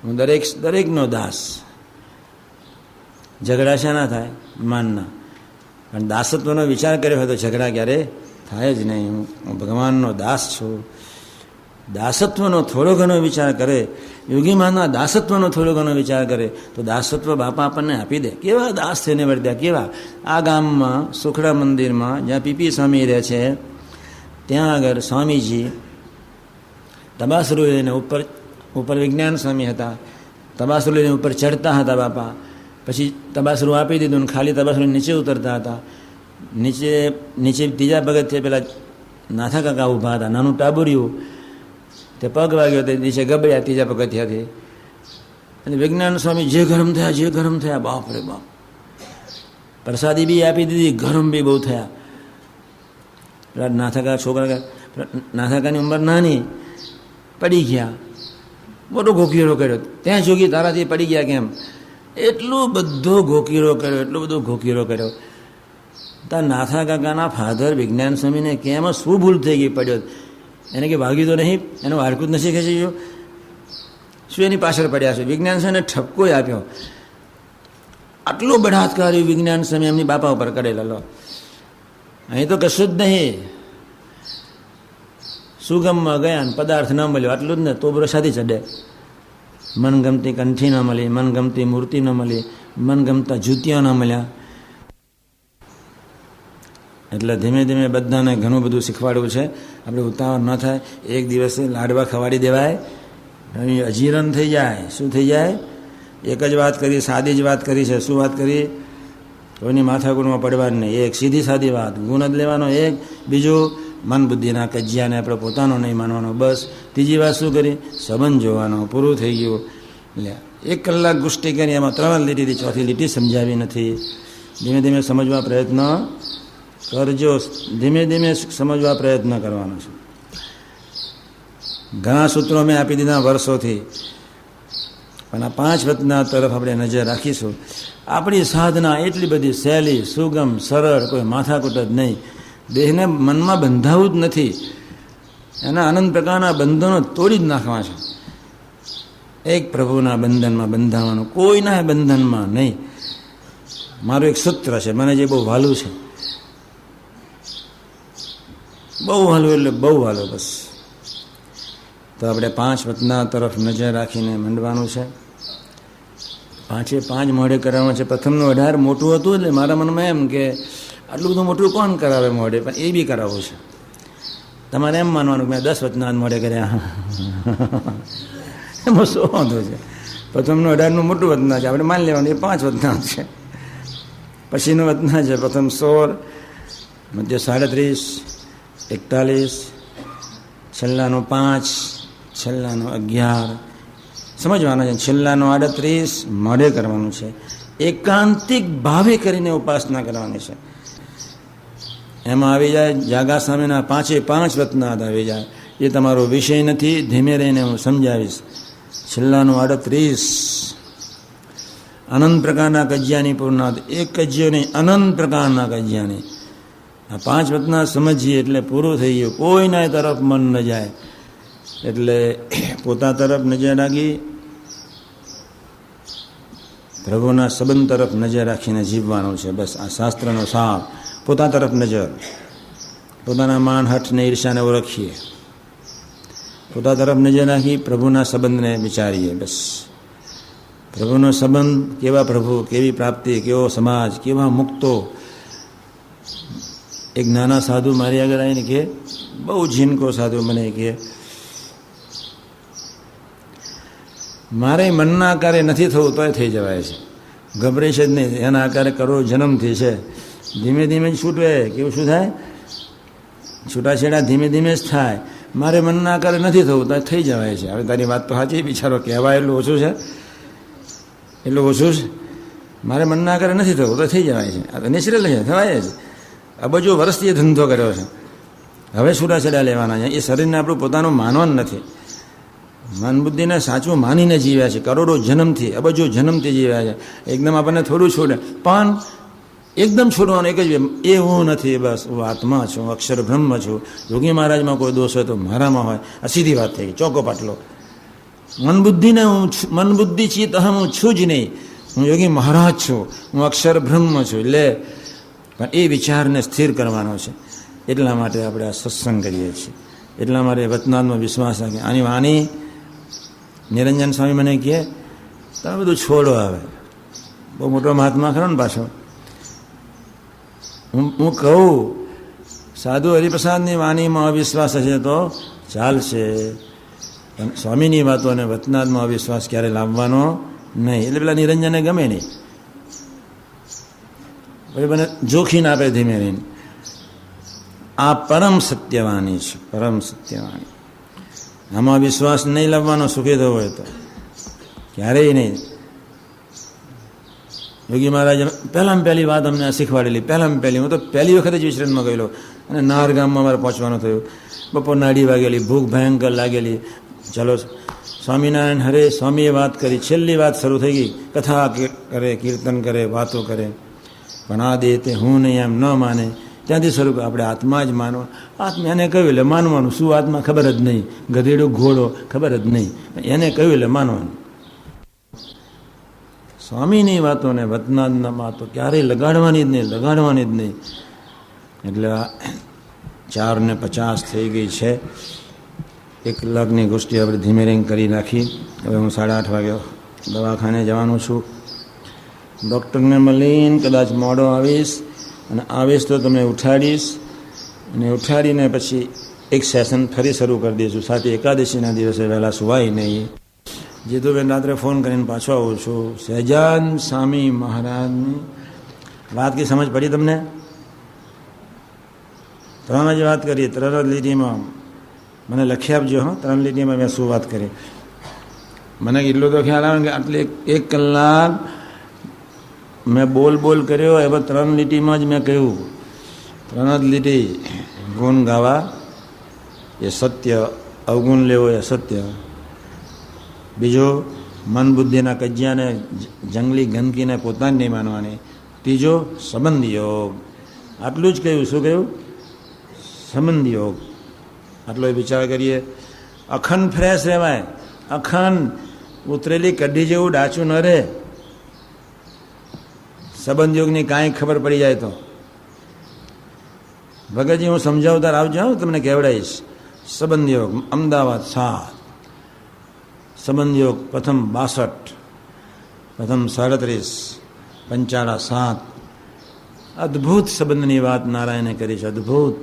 હું દરેકનો દાસ. ઝઘડા શાના થાય? માનના. પણ દાસત્વનો વિચાર કર્યો હોય તો ઝઘડા ક્યારે થાય જ નહીં. હું ભગવાનનો દાસ છું. દાસત્વનો થોડો ઘણો વિચાર કરે, યોગીમાના દાસત્વનો થોડો ઘણો વિચાર કરે તો દાસત્વ બાપા આપણને આપી દે. કેવા દાસ થઈને વર્ત્યા, કેવા! આ ગામમાં સુખડા મંદિરમાં જ્યાં પીપી સ્વામી રહે છે, ત્યાં આગળ સ્વામીજી તબાસરુ લઈને ઉપર વિજ્ઞાન સ્વામી હતા, તબાસરુ લઈને ઉપર ચડતા હતા બાપા. પછી તબાસરુ આપી દીધું ને ખાલી તબાસરુ નીચે ઉતરતા હતા. નીચે ત્રીજા પગથિયે પેલા નાથા કાકા ઊભા હતા, નાનું ટાબુર્યું, તે પગ વાગ્યો તે નીચે ગબડ્યા ત્રીજા પગથિયાથી. અને વિજ્ઞાન સ્વામી જે ગરમ થયા, બાપ રે બાપ. પ્રસાદી બી આપી દીધી, ગરમ બી બહુ થયા. પેલા નાથાકા છોકરા, નાથાકાની ઉંમર નાની, પડી ગયા. મોટો ઘોકીરો કર્યો. ત્યાં જોગી તારાથી પડી ગયા કેમ? એટલો બધો ઘોકીરો કર્યો. તાર નાથા કાકાના ફાધર વિજ્ઞાન સ્વામીને કેમ શું ભૂલ થઈ ગઈ, પડ્યો? એને કે ભાગ્યું તો નહીં, એનું હાડકું જ નથી ખેંચી ગયું, શું એની પાછળ પડ્યા છે? વિજ્ઞાન સ્વામીને ઠપકો આપ્યો. આટલો બળાત્કારી વિજ્ઞાન સ્વામી એમની બાપા ઉપર કરેલો. લો, અહીં તો કશું જ નહીં. સુગમમાં ગયા ને પદાર્થ ન મળ્યો, આટલું જ ને તો પ્રસાદી ચડે. મનગમતી કંઠી ન મળી, મનગમતી મૂર્તિ ન મળી, મનગમતા જૂતિયા ન મળ્યા. એટલે ધીમે ધીમે બધાને ઘણું બધું શીખવાડવું છે. આપણે ઉતાવળ ન થાય. એક દિવસે લાડવા ખવાડી દેવાય, અજીરણ થઈ જાય. શું થઈ જાય? એક જ વાત કરી, સાદી જ વાત કરી છે. શું વાત કરી? કોઈની માથાકૂટમાં પડવા જ નહીં. એક સીધી સાદી વાત, ગુણ જ લેવાનો એક. બીજું, મન બુદ્ધિના કજિયાને આપણે પોતાનો નહીં માનવાનો, બસ. ત્રીજી વાત શું કરી? સંબંધ જોવાનો. પૂરું થઈ ગયું. એટલે 1 કલાક ગુષ્ટી કરી, એમાં 3 લીટીથી ચોથી લીટી સમજાવી નથી. ધીમે ધીમે સમજવા પ્રયત્ન કરજો. ધીમે ધીમે સમજવા પ્રયત્ન કરવાનો છે. ઘણા સૂત્રો મેં આપી દીધા વર્ષોથી, પણ આ 5 વતના તરફ આપણે નજર રાખીશું. આપણી સાધના એટલી બધી સહેલી, સુગમ, સરળ, કોઈ માથાકૂટ જ નહીં. દેહને મનમાં બંધાવું જ નથી. એના અનંત પ્રકારના બંધનો તોડી જ નાખવા છે. એક પ્રભુના બંધનમાં બંધાવાનું, કોઈના બંધનમાં નહીં. મારું એક સૂત્ર છે, મને જે બહુ વહાલું છે. બહુ વહાલું એટલે બહુ વહાલું. બસ. તો આપણે 5 વતના તરફ નજર રાખીને મંડવાનું છે. 5 મોઢે કરાવવાનું છે. પ્રથમનું 18 મોટું હતું, એટલે મારા મનમાં એમ કે આટલું બધું મોટું કોણ કરાવે મોઢે, પણ એ બી કરાવવું છે. તમારે એમ માનવાનું કે મેં 10 વતના મોઢે કર્યા, એમાં શું વાંધો છે? પ્રથમનું 18નું મોટું વતના છે, આપણે માની લેવાનું એ 5 વતના છે. પછીનું વતના છે પ્રથમ 16, મધ્ય 37, 41, છેલ્લાનું 5, છેલ્લાનું 11 સમજવાનો છે. છેલ્લાનું 38 મોઢે કરવાનું છે. એકાંતિક ભાવે કરીને ઉપાસના કરવાની છે. એમાં આવી જાય જાગા સામેના 5 વતનાદ આવી જાય. એ તમારો વિષય નથી, ધીમે રહીને હું સમજાવીશ. છેલ્લાનું 38 અનંત પ્રકારના કજિયાની પૂર્ણાદ, એક કજિયો નહીં, અનંત પ્રકારના કજિયાની. આ 5 વતનાદ સમજીએ એટલે પૂરું થઈ ગયું. કોઈના તરફ મન ન જાય, એટલે પોતા તરફ નજર રાખી, પ્રભુના સંબંધ તરફ નજર રાખીને જીવવાનું છે. બસ આ શાસ્ત્રનો સાર. પોતા તરફ નજર, પોતાના માન હઠ ને ઈર્ષાને ઓળખીએ, પોતા તરફ નજર રાખી પ્રભુના સંબંધને વિચારીએ. બસ પ્રભુનો સંબંધ, કેવા પ્રભુ, કેવી પ્રાપ્તિ, કેવો સમાજ, કેવા મુક્તો. એક નાના સાધુ મારી આગળ આવીને કે, બહુ ઝીનકો સાધુ મને કે, મારે મનના આકારે નથી થવું તોય થઈ જવાય છે, ગભરે છે જ નહીં. એના આકારે કરો જન્મથી છે, ધીમે ધીમે જ છૂટવે. કેવું શું થાય? છૂટાછેડા ધીમે ધીમે જ થાય. મારે મનના આકારે નથી થવું તો થઈ જવાય છે. હવે તારી વાત તો સાચી, બિચારો કહેવાય એટલું ઓછું છે, એટલું ઓછું છે. મારે મનના આકારે નથી થવું તો થઈ જવાય છે. આ તો નેચરલ છે, થવાય જ. આ બધો વર્ષથી એ ધંધો કર્યો છે. હવે છૂટાછેડા લેવાના છે. એ શરીરને આપણું પોતાનું માનવાનું નથી. મન બુદ્ધિને સાચું માનીને જીવ્યા છે, કરોડો જન્મથી, અબજો જન્મથી જીવ્યા છે. એકદમ આપણને થોડું છોડે, પણ એકદમ છોડવાનું એક જ, એ હું નથી, બસ હું આત્મા છું, અક્ષર બ્રહ્મ છું. યોગી મહારાજમાં કોઈ દોષ હોય તો મારામાં હોય. આ સીધી વાત થઈ ગઈ, ચોખ્ખો પાટલો. મન બુદ્ધિને હું, મન બુદ્ધિ ચિત્ત અહમ હું છું જ નહીં. હું યોગી મહારાજ છું, હું અક્ષર બ્રહ્મ છું. એટલે પણ એ વિચારને સ્થિર કરવાનો છે. એટલા માટે આપણે આ સત્સંગ કરીએ છીએ. એટલા માટે વતનાદમાં વિશ્વાસ રાખે. આની વાણી નિરંજન સ્વામી મને કહે, તમે બધું છોડો. હવે બહુ મોટો મહાત્મા ખરો ને પાછો. હું કહું, સાધુ હરિપ્રસાદની વાણીમાં અવિશ્વાસ હશે તો ચાલશે, પણ સ્વામીની વાતો અને વતનાદમાં અવિશ્વાસ ક્યારે લાવવાનો નહીં. એટલે પેલા નિરંજને ગમે નહીં, પછી મને જોખીને આપે ધીમે રહીને. આ પરમ સત્યવાણી છે, પરમ સત્યવાણી. આમાં વિશ્વાસ નહીં લાવવાનો, સુખી થવો હોય તો ક્યારેય નહીં. યોગી મહારાજ પહેલામાં પહેલી વાત અમને શીખવાડેલી. પહેલામાં પહેલી, હું તો પહેલી વખત જ વિચરણમાં ગયેલો અને નાર ગામમાં મારે પહોંચવાનું થયું. બપોરના 2 વાગેલી, ભૂખ ભયંકર લાગેલી. ચાલો સ્વામિનારાયણ હરે, સ્વામીએ વાત કરી, છેલ્લી વાત શરૂ થઈ ગઈ. કથા કરે, કીર્તન કરે, વાતો કરે, પણ આ દે તે હું નહીં એમ ન માને. ત્યાંથી શરૂ આપણે આત્મા જ માનવા. આત્મા એને કહ્યું એટલે માનવાનું. શું આત્મા ખબર જ નહીં, ગધેડો ઘોડો ખબર જ નહીં, એને કહ્યું એટલે માનવાનું. સ્વામીની વાતો ને વતનાદના વાતો ક્યારેય લગાડવાની જ નહીં, લગાડવાની જ નહીં. એટલે 4:50 થઈ ગઈ છે. 1 કલાકની ગોષ્ઠી આપણે ધીમે રહીને કરી નાખી. હવે હું 8:30 વાગ્યો દવાખાને જવાનું છું. ડૉક્ટરને મળીને કદાચ મોડો આવીશ, અને આવીશ તો તમને ઉઠાડીશ, અને ઉઠાડીને પછી એક સેશન ફરી શરૂ કરી દઈશું. સાથે એકાદશીના દિવસે વહેલા સુવાય નહીં. જીતુબેન રાત્રે ફોન કરીને પાછો આવું છું. સહજાન સ્વામી મહારાજની વાત કી સમજ પડી તમને? 3 જ વાત કરી, 3 જ લીટીમાં મને લખી આપજો. હા, 3 લીટીમાં મેં શું વાત કરી. મને એટલો તો ખ્યાલ આવે કે આટલી 1 કલાક મેં બોલ કર્યો. એમાં 3 લીટીમાં જ મેં કહ્યું, 3 જ લીટી. ગુણ ગાવા એ સત્ય, અવગુણ લેવો એ સત્ય. બીજો, મન બુદ્ધિના કજિયાને, જંગલી ગંદકીને પોતાની નહીં માનવાની. ત્રીજો, સંબંધ યોગ. આટલું જ કહ્યું. શું કહ્યું? સંબંધ યોગ. આટલો વિચાર કરીએ. અખંડ ફ્રેશ રહેવાય. અખંડ ઉતરેલી કઢી જેવું ડાચું ન રહે. સંબંધ યોગની કાંઈ ખબર પડી જાય તો ભગતજી હું સમજાવતા આવજો, તમને કહેવડાવીશ. સંબંધ યોગ અમદાવાદ 7, સંબંધ યોગ પ્રથમ 62, પ્રથમ 37, પંચાળા 7. અદ્ભુત સંબંધની વાત નારાયણે કરી છે, અદ્ભુત.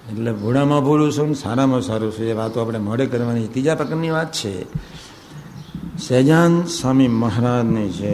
એટલે ભૂડામાં ભૂલું છું, સારામાં સારું છે. એ વાતો આપણે મોડે કરવાની. 3જા પ્રકારની વાત છે, સહજાન સ્વામી મહારાજની છે.